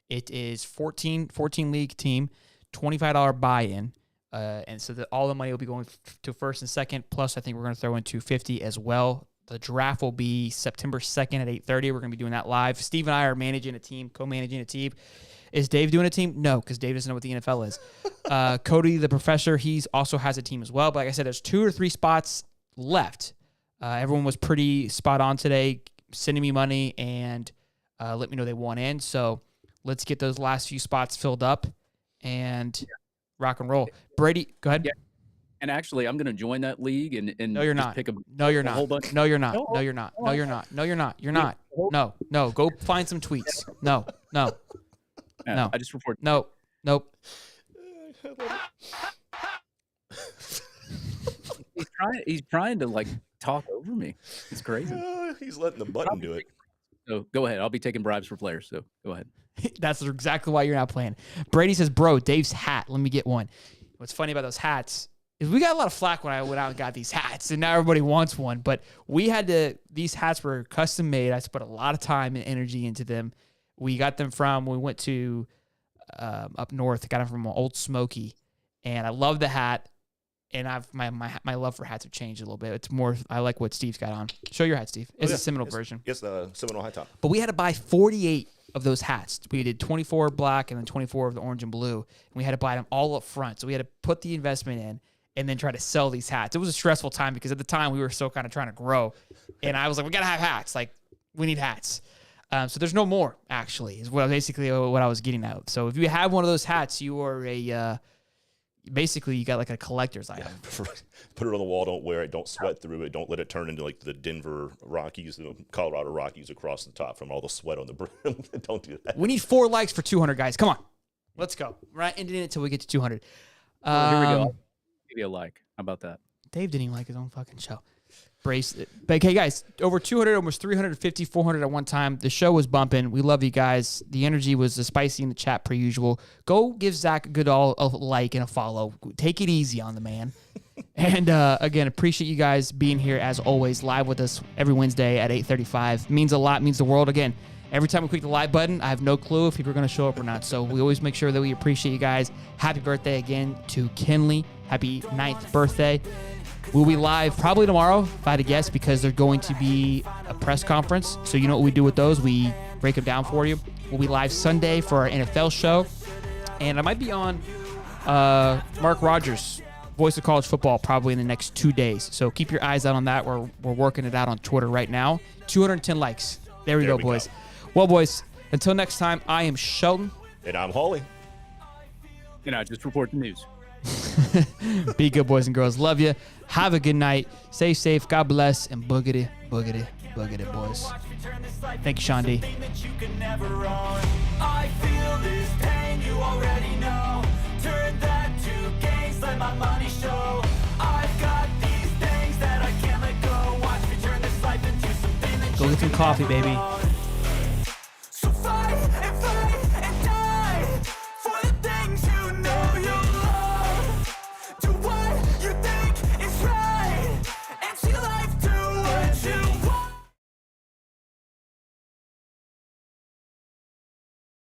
It is 14 league team, $25 buy-in. And so that all the money will be going to first and second. Plus, I think we're going to throw in $250 as well. The draft will be September 2nd at 8:30. We're going to be doing that live. Steve and I are managing a team, co-managing a team. Is Dave doing a team? No, because Dave doesn't know what the NFL is. Cody, the professor, he also has a team as well. But like I said, there's 2 or 3 spots left. Everyone was pretty spot on today, sending me money and let me know they want in. So let's get those last few spots filled up and rock and roll. Brady, go ahead. Yeah. And actually, I'm going to join that league and no, you're not. Pick no, you're not. Whole bunch. No, you're not. No, you're not. No, you're not. No, you're not. You're not. No. Go find some tweets. No. No, I just reported. No, nope. He's trying to like talk over me. It's crazy. He's letting the button do it. So go ahead. I'll be taking bribes for players. So go ahead. That's exactly why you're not playing. Brady says, "Bro, Dave's hat. Let me get one." What's funny about those hats is we got a lot of flack when I went out and got these hats, and now everybody wants one. But we had to. These hats were custom made. I put a lot of time and energy into them. We got them we went to up north, got them from Old Smoky, and I love the hat, and my love for hats have changed a little bit. It's more, I like what Steve's got on. Show your hat, Steve. It's a Seminole version. It's the Seminole high top. But we had to buy 48 of those hats. We did 24 black and then 24 of the orange and blue, and we had to buy them all up front. So we had to put the investment in and then try to sell these hats. It was a stressful time because at the time we were still kind of trying to grow, and I was like, we got to have hats. Like, we need hats. So there's no more, actually, is basically what I was getting at. So if you have one of those hats, you are basically you got like a collector's item. Put it on the wall. Don't wear it. Don't sweat through it. Don't let it turn into like the Denver Rockies, the Colorado Rockies across the top from all the sweat on the brim. Don't do that. We need 4 likes for 200, guys. Come on. Let's go. We're not ending it until we get to 200. Here we go. Give you a like. How about that? Dave didn't even like his own fucking show. Brace it. But hey, guys, over 200, almost 350, 400 at one time. The show was bumping. We love you guys. The energy was spicy in the chat per usual. Go give Zach Goodall a like and a follow. Take it easy on the man. And again, appreciate you guys being here as always, live with us every Wednesday at 8:35. Means a lot, means the world. Again, every time we click the live button, I have no clue if people are going to show up or not. So we always make sure that we appreciate you guys. Happy birthday again to Kenley. Happy 9th birthday. We'll be live probably tomorrow, if I had to guess, because there's going to be a press conference. So you know what we do with those? We break them down for you. We'll be live Sunday for our NFL show. And I might be on Mark Rogers, Voice of College Football, probably in the next 2 days. So keep your eyes out on that. We're working it out on Twitter right now. 210 likes. There we go, boys. Well, boys, until next time, I am Shelton. And I'm Holly. And I just report the news. Be good, boys and girls. Love you. Have a good night. Stay safe. God bless. And boogity, boogity, boogity, boys. Thank you, Sean D. I feel this pain, you already know. Turn that to gains, let my money show. I've got these things that I can't let go. Watch me turn this life into something that Go get some coffee, baby.